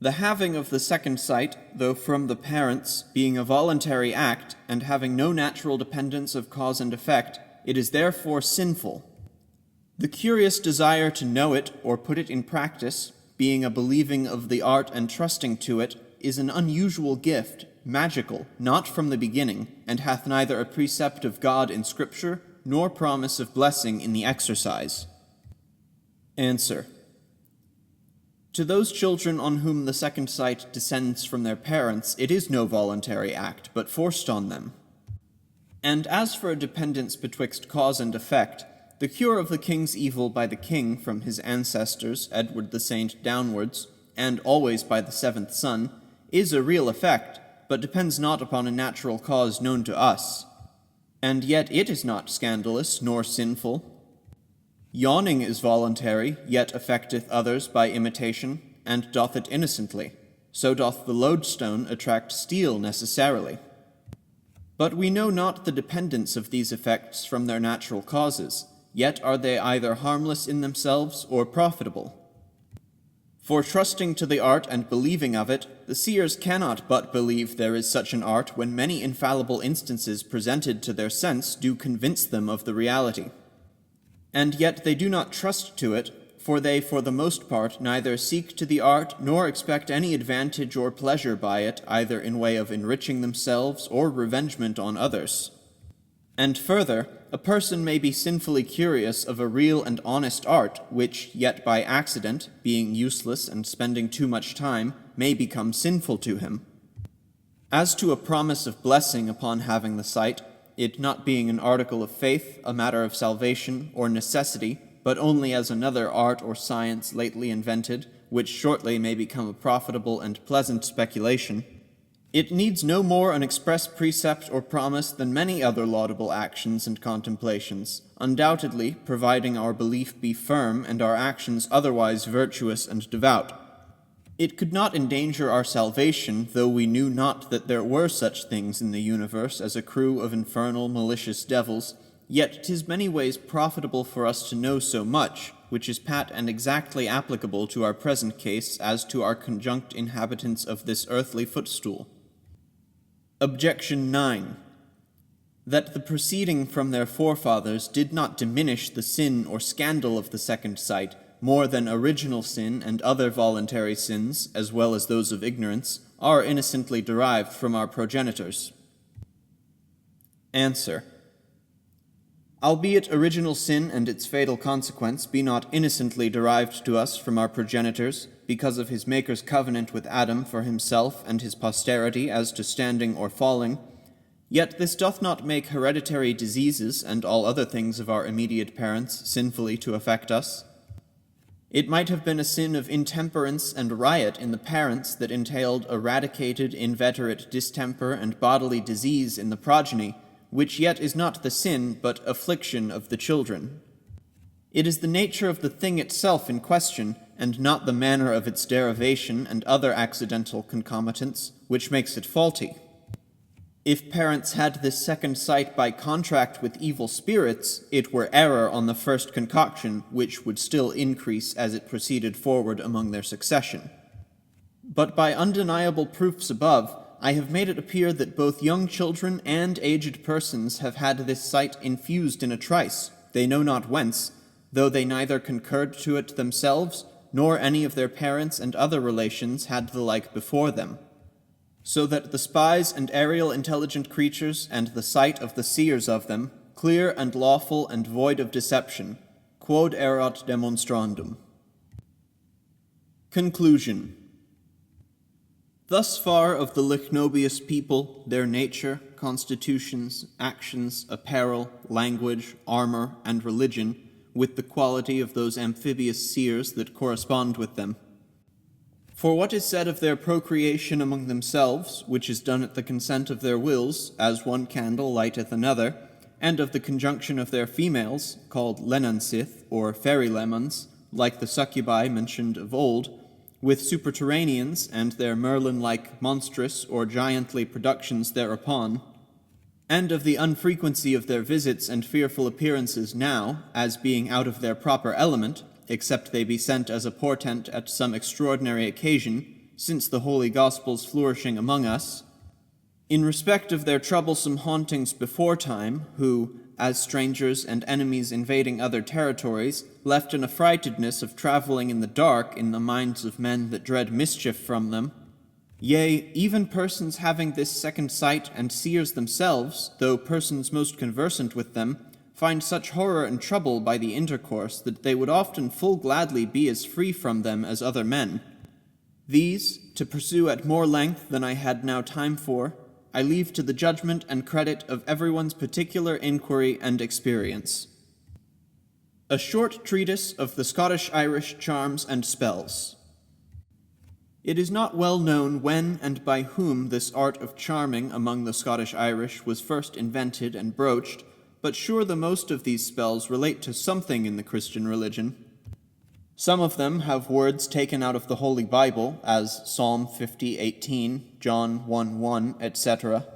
The having of the second sight, though from the parents, being a voluntary act, and having no natural dependence of cause and effect, it is therefore sinful. The curious desire to know it or put it in practice, being a believing of the art and trusting to it, is an unusual gift, magical, not from the beginning, and hath neither a precept of God in Scripture, nor promise of blessing in the exercise. Answer. To those children on whom the second sight descends from their parents, it is no voluntary act, but forced on them. And as for a dependence betwixt cause and effect, the cure of the king's evil by the king from his ancestors, Edward the Saint, downwards, and always by the seventh son, is a real effect, but depends not upon a natural cause known to us. And yet it is not scandalous nor sinful. Yawning is voluntary, yet affecteth others by imitation, and doth it innocently. So doth the lodestone attract steel necessarily. But we know not the dependence of these effects from their natural causes, yet are they either harmless in themselves or profitable. For trusting to the art and believing of it, the seers cannot but believe there is such an art when many infallible instances presented to their sense do convince them of the reality. And yet they do not trust to it, for they for the most part neither seek to the art nor expect any advantage or pleasure by it, either in way of enriching themselves or revengement on others. And further, a person may be sinfully curious of a real and honest art, which, yet by accident, being useless and spending too much time, may become sinful to him. As to a promise of blessing upon having the sight, it not being an article of faith, a matter of salvation or necessity, but only as another art or science lately invented, which shortly may become a profitable and pleasant speculation, it needs no more an express precept or promise than many other laudable actions and contemplations, undoubtedly, providing our belief be firm and our actions otherwise virtuous and devout. It could not endanger our salvation, though we knew not that there were such things in the universe as a crew of infernal malicious devils, yet 'tis many ways profitable for us to know so much, which is pat and exactly applicable to our present case as to our conjunct inhabitants of this earthly footstool. Objection 9. That the proceeding from their forefathers did not diminish the sin or scandal of the second sight, more than original sin and other voluntary sins, as well as those of ignorance, are innocently derived from our progenitors. Answer. Albeit original sin and its fatal consequence be not innocently derived to us from our progenitors, because of his Maker's covenant with Adam for himself and his posterity as to standing or falling, yet this doth not make hereditary diseases and all other things of our immediate parents sinfully to affect us. It might have been a sin of intemperance and riot in the parents that entailed eradicated inveterate distemper and bodily disease in the progeny, which yet is not the sin, but affliction of the children. It is the nature of the thing itself in question, and not the manner of its derivation and other accidental concomitants, which makes it faulty. If parents had this second sight by contract with evil spirits, it were error on the first concoction, which would still increase as it proceeded forward among their succession. But by undeniable proofs above, I have made it appear that both young children and aged persons have had this sight infused in a trice, they know not whence, though they neither concurred to it themselves, nor any of their parents and other relations had the like before them. So that the spies and aerial intelligent creatures and the sight of the seers of them, clear and lawful and void of deception, quod erat demonstrandum. Conclusion. Thus far of the Lycnobius people, their nature, constitutions, actions, apparel, language, armor, and religion, with the quality of those amphibious seers that correspond with them. For what is said of their procreation among themselves, which is done at the consent of their wills, as one candle lighteth another, and of the conjunction of their females, called lenansith, or fairy lemons, like the succubi mentioned of old, with superterraneans and their Merlin-like monstrous or giantly productions thereupon, and of the unfrequency of their visits and fearful appearances now, as being out of their proper element, except they be sent as a portent at some extraordinary occasion, since the Holy Gospel's flourishing among us, in respect of their troublesome hauntings beforetime, who, as strangers and enemies invading other territories, left an affrightedness of travelling in the dark in the minds of men that dread mischief from them, yea, even persons having this second sight and seers themselves, though persons most conversant with them, find such horror and trouble by the intercourse that they would often full gladly be as free from them as other men. These, to pursue at more length than I had now time for, I leave to the judgment and credit of everyone's particular inquiry and experience. A short treatise of the Scottish-Irish charms and spells. It is not well known when and by whom this art of charming among the Scottish-Irish was first invented and broached, but sure the most of these spells relate to something in the Christian religion. Some of them have words taken out of the Holy Bible, as Psalm 50:18, John 1:1, etc.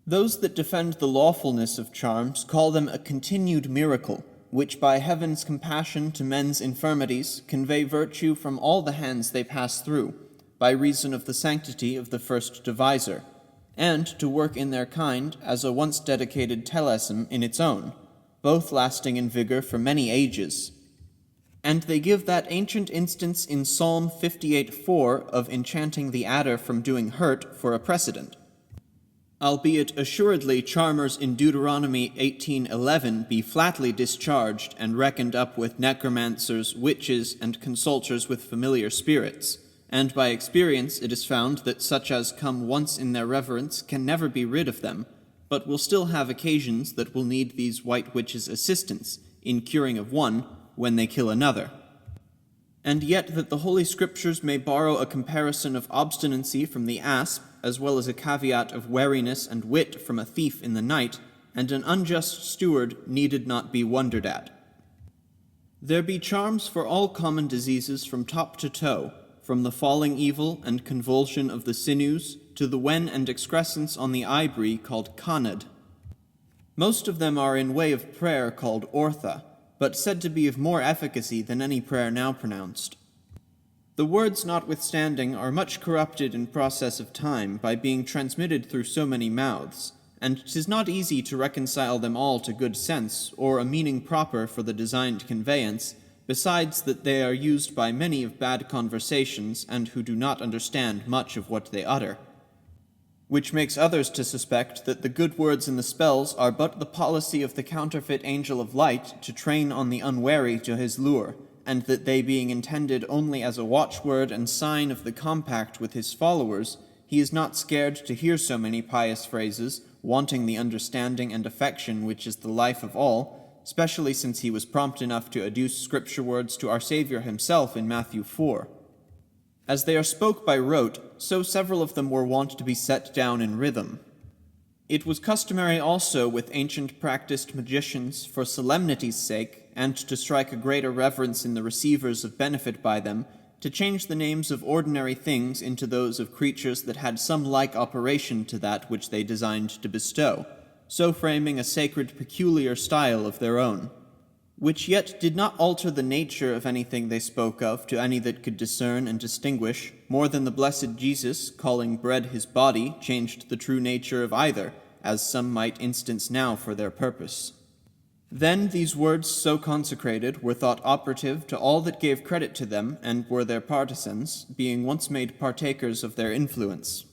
Those that defend the lawfulness of charms call them a continued miracle, which by heaven's compassion to men's infirmities convey virtue from all the hands they pass through, by reason of the sanctity of the first deviser, and to work in their kind as a once dedicated telesm in its own, both lasting in vigor for many ages. And they give that ancient instance in Psalm 58:4 of enchanting the adder from doing hurt for a precedent. Albeit assuredly charmers in Deuteronomy 18:11 be flatly discharged and reckoned up with necromancers, witches, and consulters with familiar spirits, and by experience it is found that such as come once in their reverence can never be rid of them, but will still have occasions that will need these white witches' assistance in curing of one, when they kill another. And yet that the Holy Scriptures may borrow a comparison of obstinacy from the asp, as well as a caveat of wariness and wit from a thief in the night, and an unjust steward needed not be wondered at. There be charms for all common diseases from top to toe, from the falling evil and convulsion of the sinews to the wen and excrescence on the eyebrie called conad. Most of them are in way of prayer called ortha, but said to be of more efficacy than any prayer now pronounced. The words, notwithstanding, are much corrupted in process of time by being transmitted through so many mouths, and 'tis not easy to reconcile them all to good sense, or a meaning proper for the designed conveyance, besides that they are used by many of bad conversations, and who do not understand much of what they utter, which makes others to suspect that the good words in the spells are but the policy of the counterfeit angel of light to train on the unwary to his lure, and that they being intended only as a watchword and sign of the compact with his followers, he is not scared to hear so many pious phrases, wanting the understanding and affection which is the life of all, especially since he was prompt enough to adduce scripture words to our Saviour himself in Matthew 4. As they are spoke by rote, so several of them were wont to be set down in rhythm. It was customary also with ancient practised magicians, for solemnity's sake, and to strike a greater reverence in the receivers of benefit by them, to change the names of ordinary things into those of creatures that had some like operation to that which they designed to bestow, so framing a sacred peculiar style of their own, which yet did not alter the nature of anything they spoke of to any that could discern and distinguish, more than the blessed Jesus, calling bread his body, changed the true nature of either, as some might instance now for their purpose. Then these words so consecrated were thought operative to all that gave credit to them and were their partisans, being once made partakers of their influence.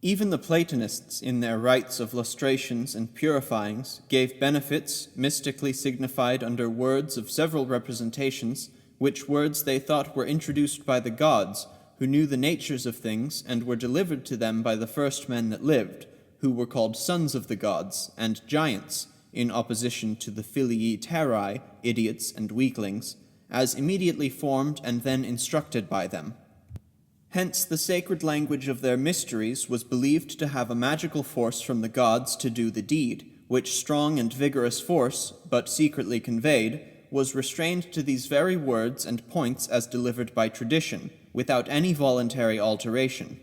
Even the Platonists, in their rites of lustrations and purifyings, gave benefits, mystically signified under words of several representations, which words they thought were introduced by the gods, who knew the natures of things, and were delivered to them by the first men that lived, who were called sons of the gods, and giants, in opposition to the filii terrae, idiots and weaklings, as immediately formed and then instructed by them. Hence the sacred language of their mysteries was believed to have a magical force from the gods to do the deed, which strong and vigorous force, but secretly conveyed, was restrained to these very words and points as delivered by tradition, without any voluntary alteration.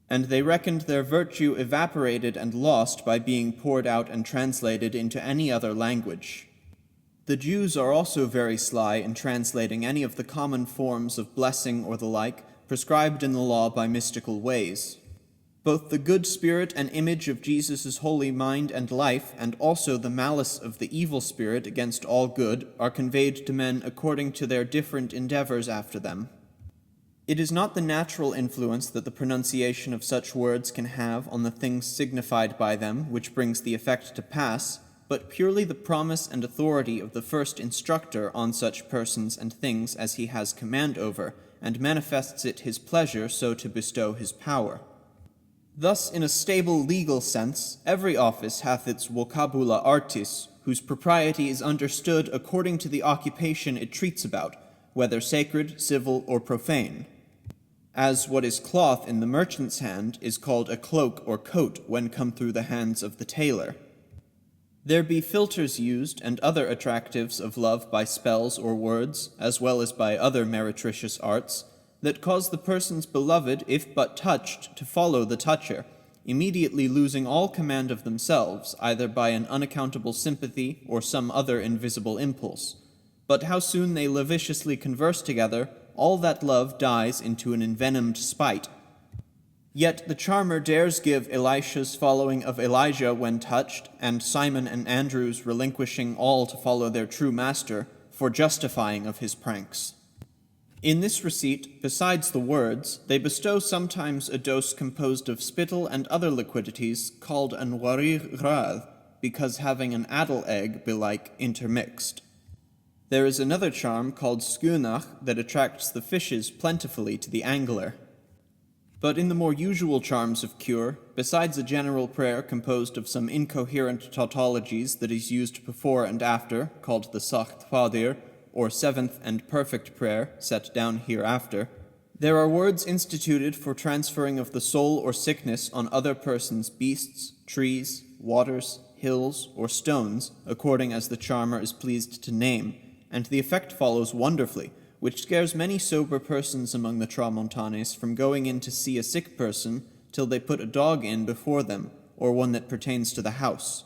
And they reckoned their virtue evaporated and lost by being poured out and translated into any other language. The Jews are also very sly in translating any of the common forms of blessing or the like, prescribed in the law by mystical ways. Both the good spirit and image of Jesus' holy mind and life, and also the malice of the evil spirit against all good, are conveyed to men according to their different endeavors after them. It is not the natural influence that the pronunciation of such words can have on the things signified by them which brings the effect to pass, but purely the promise and authority of the first instructor on such persons and things as he has command over, and manifests it his pleasure so to bestow his power. Thus, in a stable legal sense, every office hath its vocabula artis, whose propriety is understood according to the occupation it treats about, whether sacred, civil, or profane. As what is cloth in the merchant's hand is called a cloak or coat when come through the hands of the tailor. There be philters used and other attractives of love by spells or words, as well as by other meretricious arts, that cause the persons beloved, if but touched, to follow the toucher, immediately losing all command of themselves, either by an unaccountable sympathy or some other invisible impulse. But how soon they lasciviously converse together, all that love dies into an envenomed spite. Yet the charmer dares give Elisha's following of Elijah when touched, and Simon and Andrew's relinquishing all to follow their true master, for justifying of his pranks. In this receipt, besides the words, they bestow sometimes a dose composed of spittle and other liquidities, called an warir rad, because having an addle egg belike intermixed. There is another charm called ᚨᚚᛒᛁᛉ that attracts the fishes plentifully to the angler. But in the more usual charms of cure, besides a general prayer composed of some incoherent tautologies that is used before and after, called the Sacht Fadir, or seventh and perfect prayer, set down hereafter, there are words instituted for transferring of the soul or sickness on other persons, beasts, trees, waters, hills, or stones, according as the charmer is pleased to name, and the effect follows wonderfully, which scares many sober persons among the Tramontanes from going in to see a sick person till they put a dog in before them, or one that pertains to the house.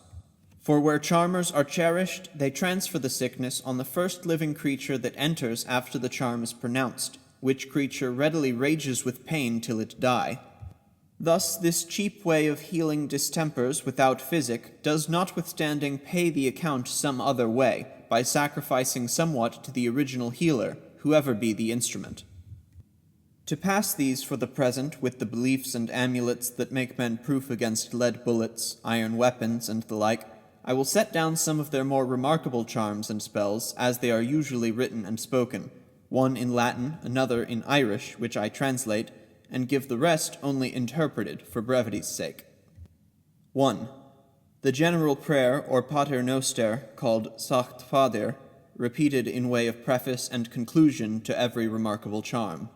For where charmers are cherished, they transfer the sickness on the first living creature that enters after the charm is pronounced, which creature readily rages with pain till it die. Thus this cheap way of healing distempers without physic does notwithstanding pay the account some other way, by sacrificing somewhat to the original healer, whoever be the instrument. To pass these for the present with the beliefs and amulets that make men proof against lead bullets, iron weapons, and the like, I will set down some of their more remarkable charms and spells, as they are usually written and spoken, one in Latin, another in Irish, which I translate, and give the rest only interpreted for brevity's sake. 1. The general prayer, or Pater Noster, called Sacht Fadir, repeated in way of preface and conclusion to every remarkable charm.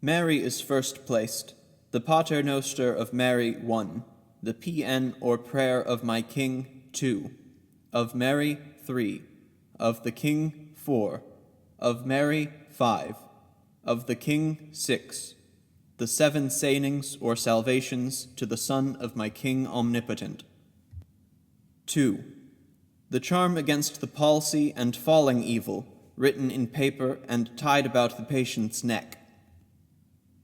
Mary is first placed, the Pater Noster of Mary 1, the PN or Prayer of my King 2, of Mary 3, of the King 4, of Mary 5, of the King 6, the 7 sayings or salvations to the Son of my King Omnipotent. 2. The charm against the palsy and falling evil, written in paper and tied about the patient's neck.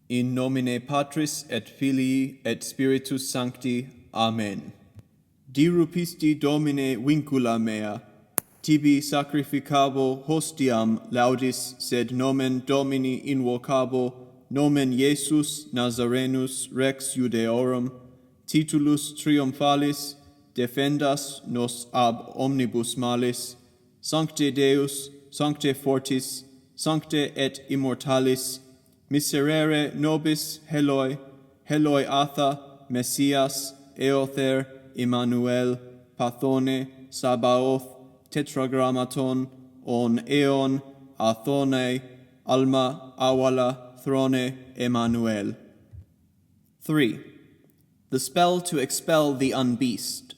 In nomine Patris et Filii et Spiritus Sancti. Amen. Dirupisti Domine vincula mea, tibi sacrificabo hostiam laudis, sed nomen Domini invocabo, nomen Iesus Nazarenus Rex Judeorum, titulus triumphalis, defendas nos ab omnibus malis, sancte Deus, sancte fortis, sancte et immortalis, miserere nobis Heloi, Heloi Atha, Messias, Eother, Emmanuel, Pathone, Sabaoth, Tetragrammaton, on Eon, Athone, Alma, Awala, Throne, Emmanuel. 3. The spell to expel the unbeast.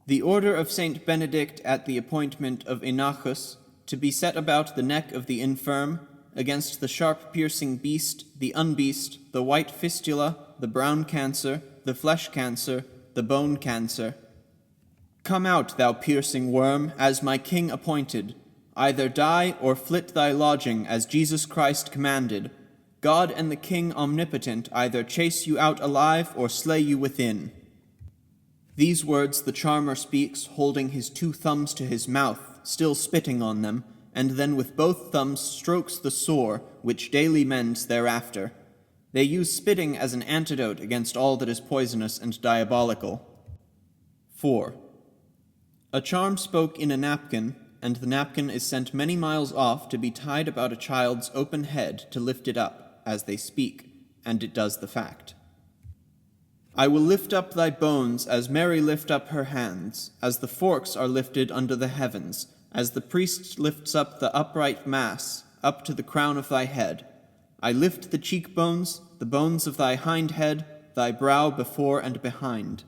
The order of Saint Benedict at the appointment of Inachus, to be set about the neck of the infirm, against the sharp piercing beast, the unbeast, the white fistula, the brown cancer, the flesh cancer, the bone cancer. Come out, thou piercing worm, as my King appointed, either die or flit thy lodging as Jesus Christ commanded, God and the King omnipotent either chase you out alive or slay you within. These words the charmer speaks, holding his 2 thumbs to his mouth, still spitting on them, and then with both thumbs strokes the sore, which daily mends thereafter. They use spitting as an antidote against all that is poisonous and diabolical. 4. A charm spoke in a napkin, and the napkin is sent many miles off to be tied about a child's open head to lift it up, as they speak, and it does the fact. I will lift up thy bones as Mary lift up her hands, as the forks are lifted under the heavens, as the priest lifts up the upright mass, up to the crown of thy head. I lift the cheekbones, the bones of thy hind head, thy brow before and behind.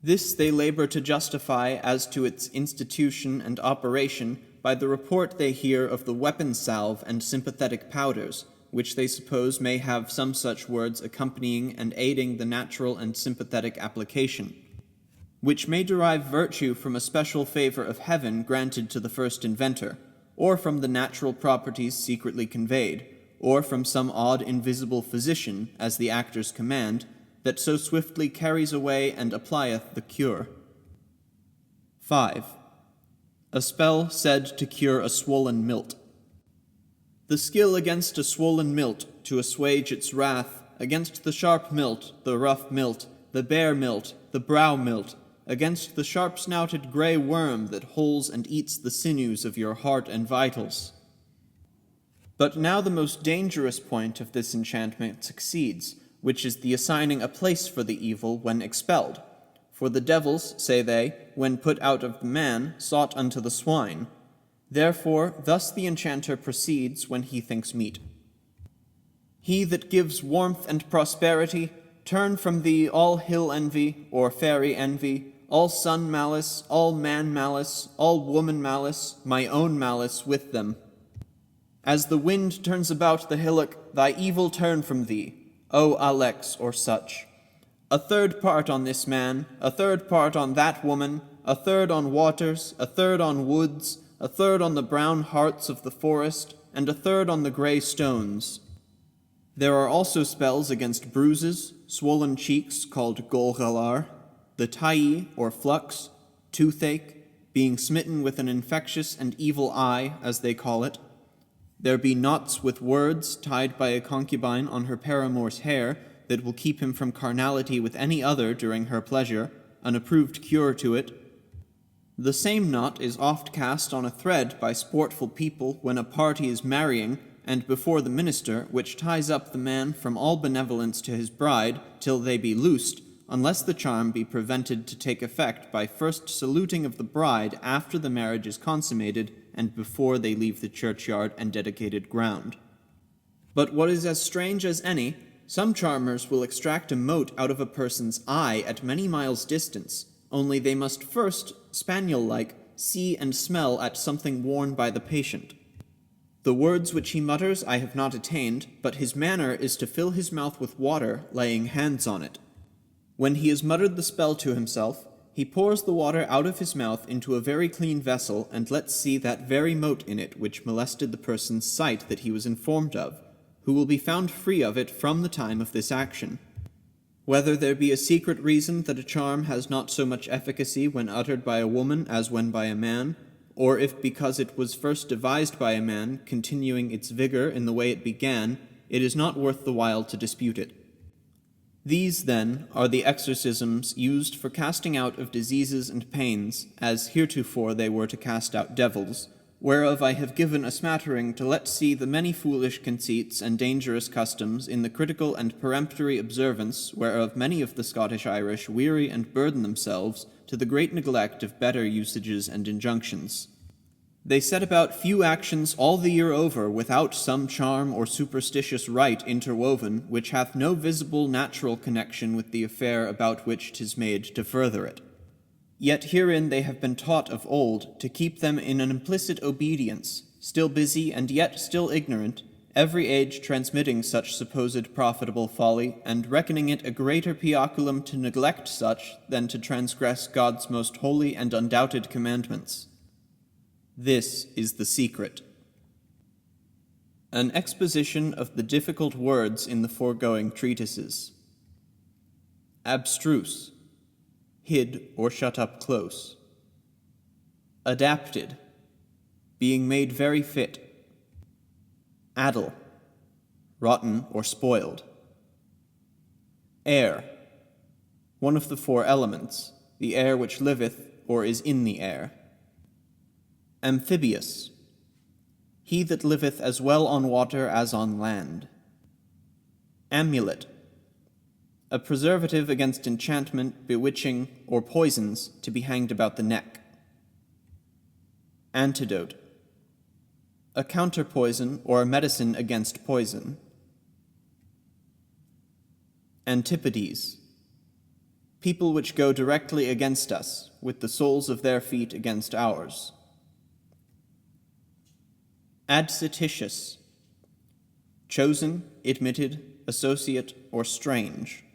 This they labor to justify as to its institution and operation by the report they hear of the weapon salve and sympathetic powders, which they suppose may have some such words accompanying and aiding the natural and sympathetic application, which may derive virtue from a special favor of heaven granted to the first inventor, or from the natural properties secretly conveyed, or from some odd invisible physician, as the actors command, that so swiftly carries away and applieth the cure. 5. A spell said to cure a swollen milt. The skill against a swollen milt, to assuage its wrath, against the sharp milt, the rough milt, the bare milt, the brow milt, against the sharp-snouted grey worm that holes and eats the sinews of your heart and vitals. But now the most dangerous point of this enchantment succeeds, which is the assigning a place for the evil when expelled. For the devils, say they, when put out of the man, sought unto the swine. Therefore, thus the enchanter proceeds when he thinks meet. He that gives warmth and prosperity, turn from thee all hill envy, or fairy envy, all sun malice, all man malice, all woman malice, my own malice with them. As the wind turns about the hillock, thy evil turn from thee, O Alex or such. A third part on this man, a third part on that woman, a third on waters, a third on woods, a third on the brown hearts of the forest, and a third on the grey stones. There are also spells against bruises, swollen cheeks called golgalar, the tai or flux, toothache, being smitten with an infectious and evil eye, as they call it. There be knots with words tied by a concubine on her paramour's hair that will keep him from carnality with any other during her pleasure, an approved cure to it. The same knot is oft cast on a thread by sportful people when a party is marrying, and before the minister, which ties up the man from all benevolence to his bride till they be loosed, unless the charm be prevented to take effect by first saluting of the bride after the marriage is consummated and before they leave the churchyard and dedicated ground. But what is as strange as any, some charmers will extract a mote out of a person's eye at many miles' distance, only they must first, spaniel-like, see and smell at something worn by the patient. The words which he mutters I have not attained, but his manner is to fill his mouth with water, laying hands on it. When he has muttered the spell to himself, he pours the water out of his mouth into a very clean vessel, and lets see that very mote in it which molested the person's sight that he was informed of, who will be found free of it from the time of this action. Whether there be a secret reason that a charm has not so much efficacy when uttered by a woman as when by a man, or if because it was first devised by a man, continuing its vigor in the way it began, it is not worth the while to dispute it. These, then, are the exorcisms used for casting out of diseases and pains, as heretofore they were to cast out devils, whereof I have given a smattering to let see the many foolish conceits and dangerous customs in the critical and peremptory observance whereof many of the Scottish Irish weary and burden themselves to the great neglect of better usages and injunctions. They set about few actions all the year over without some charm or superstitious rite interwoven, which hath no visible natural connection with the affair about which 'tis made to further it. Yet herein they have been taught of old to keep them in an implicit obedience, still busy and yet still ignorant, every age transmitting such supposed profitable folly, and reckoning it a greater pioculum to neglect such than to transgress God's most holy and undoubted commandments. This is the secret. An exposition of the difficult words in the foregoing treatises. Abstruse, hid or shut up close. Adapted, being made very fit. Addle, rotten or spoiled. Air, one of the four elements, the air which liveth or is in the air. Amphibious, he that liveth as well on water as on land. Amulet, a preservative against enchantment, bewitching, or poisons to be hanged about the neck. Antidote, a counterpoison or a medicine against poison. Antipodes, people which go directly against us, with the soles of their feet against ours. Adcititious, chosen, admitted, associate, or strange.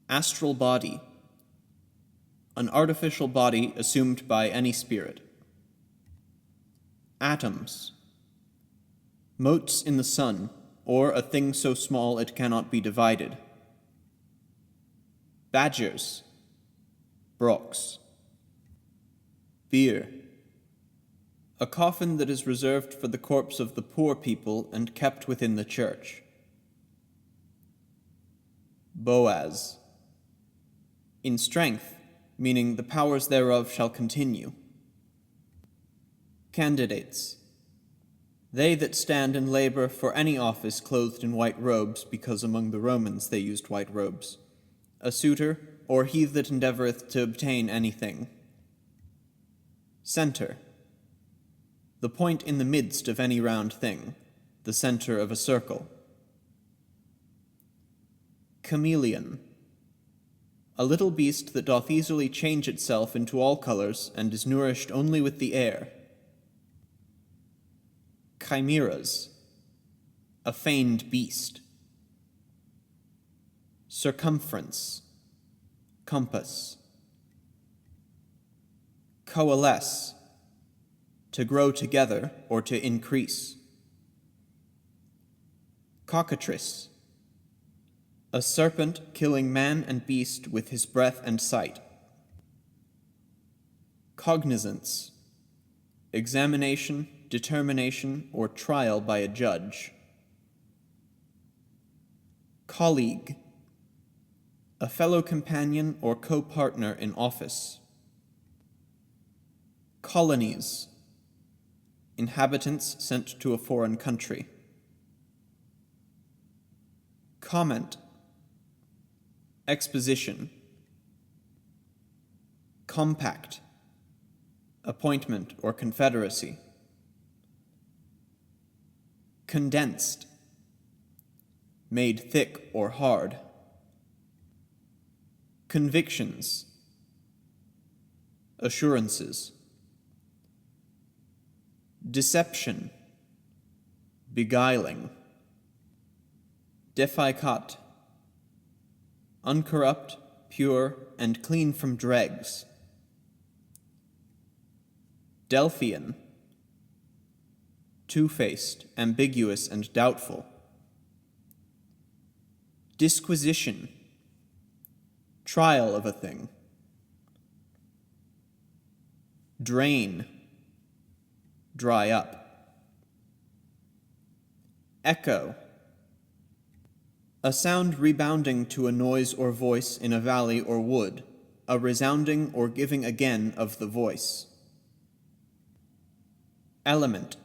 Astral body, an artificial body assumed by any spirit. Atoms, motes in the sun, or a thing so small it cannot be divided. Badgers, brochs. Bier, a coffin that is reserved for the corpse of the poor people and kept within the church. Boaz, in strength, meaning the powers thereof shall continue. Candidates, they that stand and labor for any office clothed in white robes, because among the Romans they used white robes. A suitor, or he that endeavoureth to obtain anything. Centre, the point in the midst of any round thing, the centre of a circle. Chameleon, a little beast that doth easily change itself into all colours, and is nourished only with the air. Chimeras, a feigned beast. Circumference, compass. Coalesce, to grow together or to increase. Cockatrice, a serpent killing man and beast with his breath and sight. Cognizance, examination, determination, or trial by a judge. Colleague, a fellow companion or co-partner in office. Colonies, inhabitants sent to a foreign country. Comment, exposition. Compact, appointment or confederacy. Condensed, made thick or hard. Convictions, assurances. Deception, beguiling. Deficat, uncorrupt, pure, and clean from dregs. Delphian, two-faced, ambiguous, and doubtful. Disquisition, trial of a thing. Drain, dry up. Echo, a sound rebounding to a noise or voice in a valley or wood, a resounding or giving again of the voice. Element,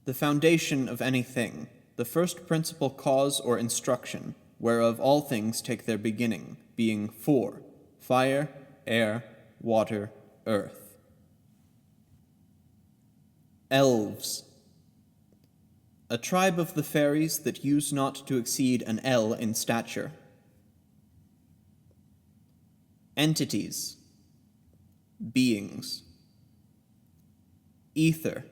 the foundation of anything, the first principal cause or instruction, whereof all things take their beginning, being four: fire, air, water, earth. Elves, a tribe of the fairies that use not to exceed an ell in stature. Entities, beings. Ether,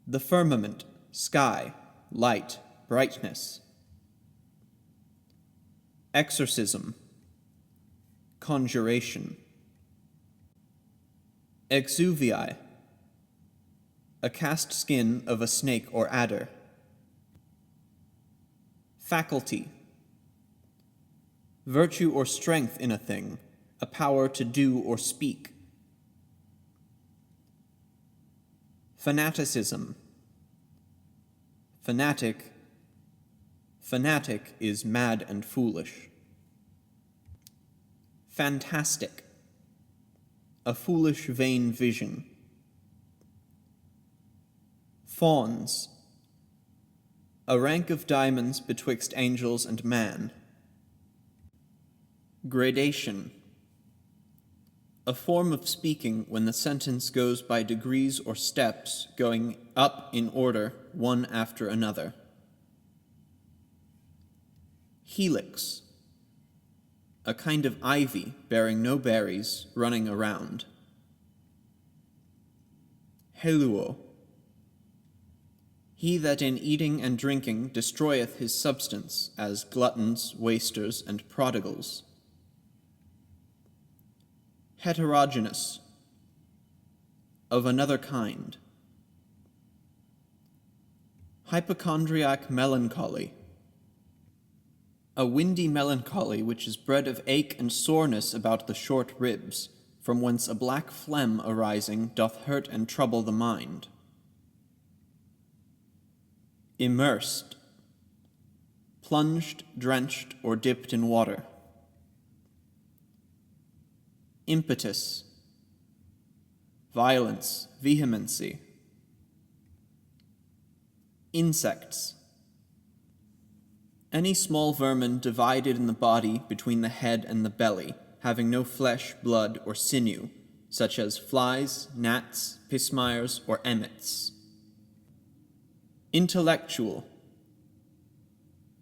the firmament, sky, light, brightness. Exorcism, conjuration. Exuvii, a cast skin of a snake or adder. Faculty, virtue or strength in a thing, a power to do or speak. Fanaticism, fanatic is mad and foolish. Fantastic, a foolish, vain vision. Fauns, a rank of diamonds betwixt angels and man. Gradation, a form of speaking when the sentence goes by degrees or steps, going up in order, one after another. Helix, a kind of ivy bearing no berries, running around. Heluo, he that in eating and drinking destroyeth his substance, as gluttons, wasters, and prodigals. Heterogeneous, of another kind. Hypochondriac melancholy, a windy melancholy which is bred of ache and soreness about the short ribs, from whence a black phlegm arising doth hurt and trouble the mind. Immersed, plunged, drenched, or dipped in water. Impetus, violence, vehemency. Insects, any small vermin divided in the body between the head and the belly, having no flesh, blood, or sinew, such as flies, gnats, pismires, or emmets. Intellectual,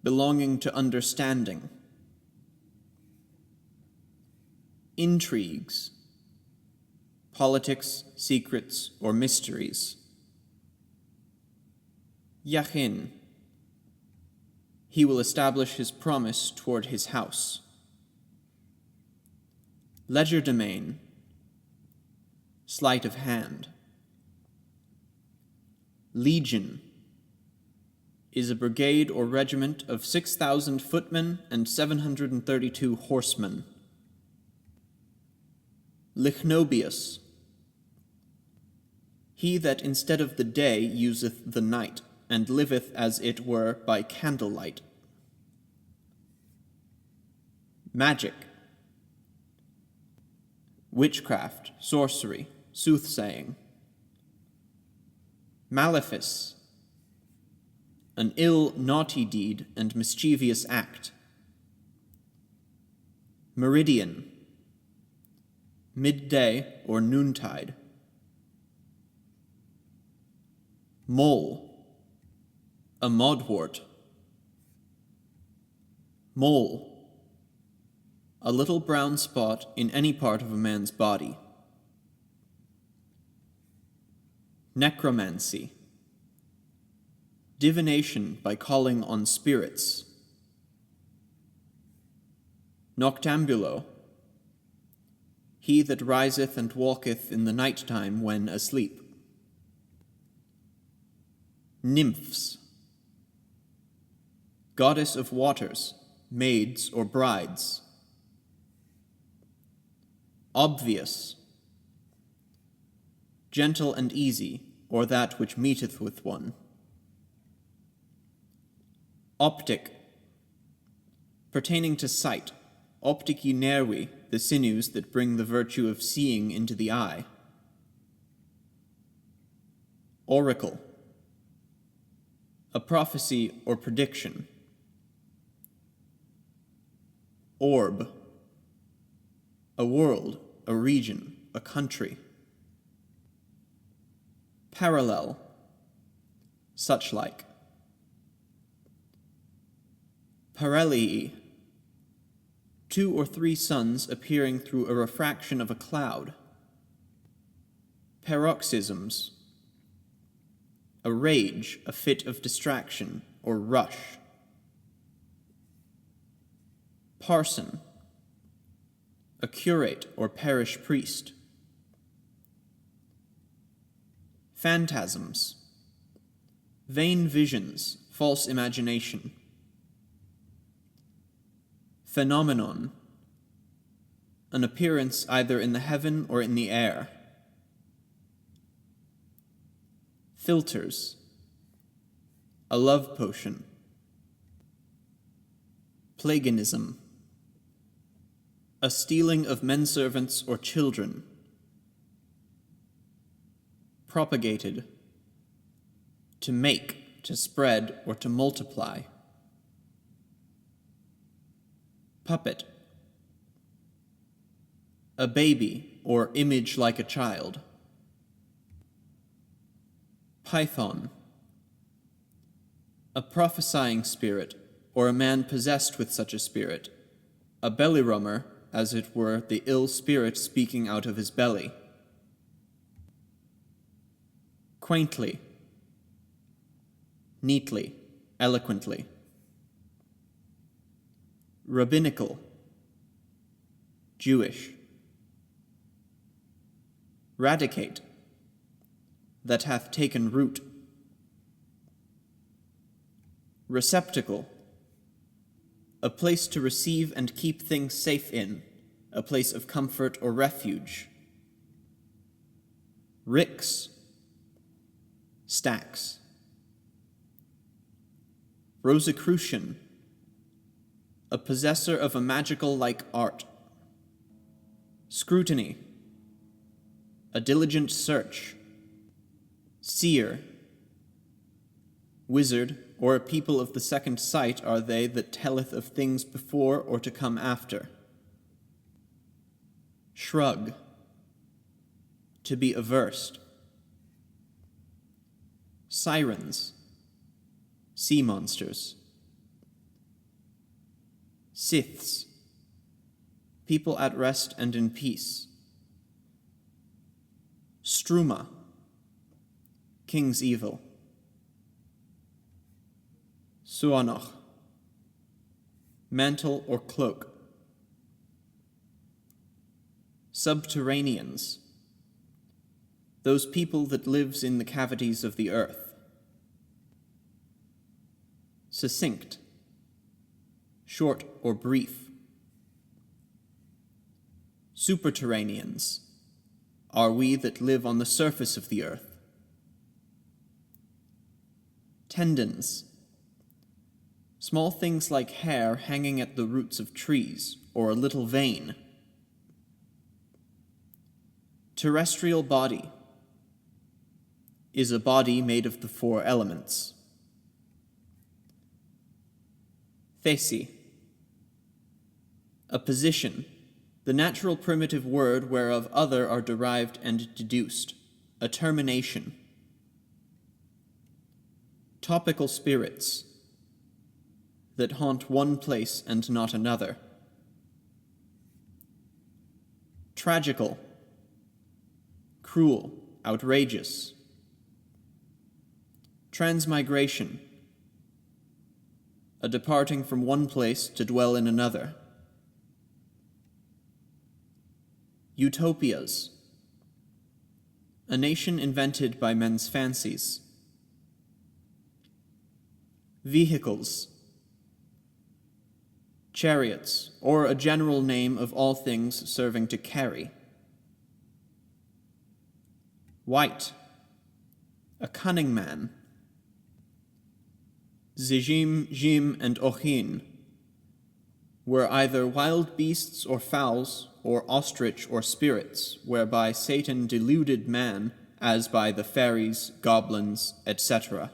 belonging to understanding. Intrigues, politics, secrets, or mysteries. Yachin, he will establish his promise toward his house. Legerdemain, sleight of hand. Legion is a brigade or regiment of 6,000 footmen and 732 horsemen. Lichnobius, he that instead of the day useth the night, and liveth as it were by candlelight. Magic, witchcraft, sorcery, soothsaying. Malefice, an ill, naughty deed and mischievous act. Meridian, midday or noontide. Mole, a mudwort. Mole, a little brown spot in any part of a man's body. Necromancy, divination by calling on spirits. Noctambulo, he that riseth and walketh in the night time when asleep. Nymphs, goddess of waters, maids or brides. Obvious, gentle and easy, or that which meeteth with one. Optic, pertaining to sight, optici nervi, the sinews that bring the virtue of seeing into the eye. Oracle, a prophecy or prediction. Orb, a world, a region, a country. Parallel, such like. Parallii, two or three suns appearing through a refraction of a cloud. Paroxysms, a rage, a fit of distraction, or rush. Parson, a curate or parish priest. Phantasms. Vain visions, false imagination. Phenomenon. An appearance either in the heaven or in the air. Philters. A love potion. Plaganism. A stealing of menservants or children. Propagated. To make, to spread, or to multiply. Puppet. A baby, or image like a child. Python. A prophesying spirit, or a man possessed with such a spirit. A bellyrummer, as it were the ill spirit speaking out of his belly. Quaintly. Neatly, eloquently. Rabbinical. Jewish. Radicate. That hath taken root. Receptacle. A place to receive and keep things safe in, a place of comfort or refuge. Ricks. Stacks. Rosicrucian. A possessor of a magical-like art. Scrutiny. A diligent search. Seer. Wizard, or a people of the second sight are they that telleth of things before or to come after. Shrug. To be averse. Sirens. Sea monsters. Siths. People at rest and in peace. Struma. King's evil. Suanoch. Mantle or cloak. Subterraneans. Those people that lives in the cavities of the earth. Succinct. Short or brief. Superterraneans. Are we that live on the surface of the earth. Tendons. Small things like hair hanging at the roots of trees, or a little vein. Terrestrial body is a body made of the 4 elements. Thesi. A position, the natural primitive word whereof other are derived and deduced, a termination. Topical spirits, that haunt one place and not another. Tragical. Cruel, outrageous. Transmigration. A departing from one place to dwell in another. Utopias. A nation invented by men's fancies. Vehicles. Chariots, or a general name of all things serving to carry. White. A cunning man. Zijim, Jim, and Ochin were either wild beasts or fowls, or ostrich or spirits, whereby Satan deluded man, as by the fairies, goblins, etc.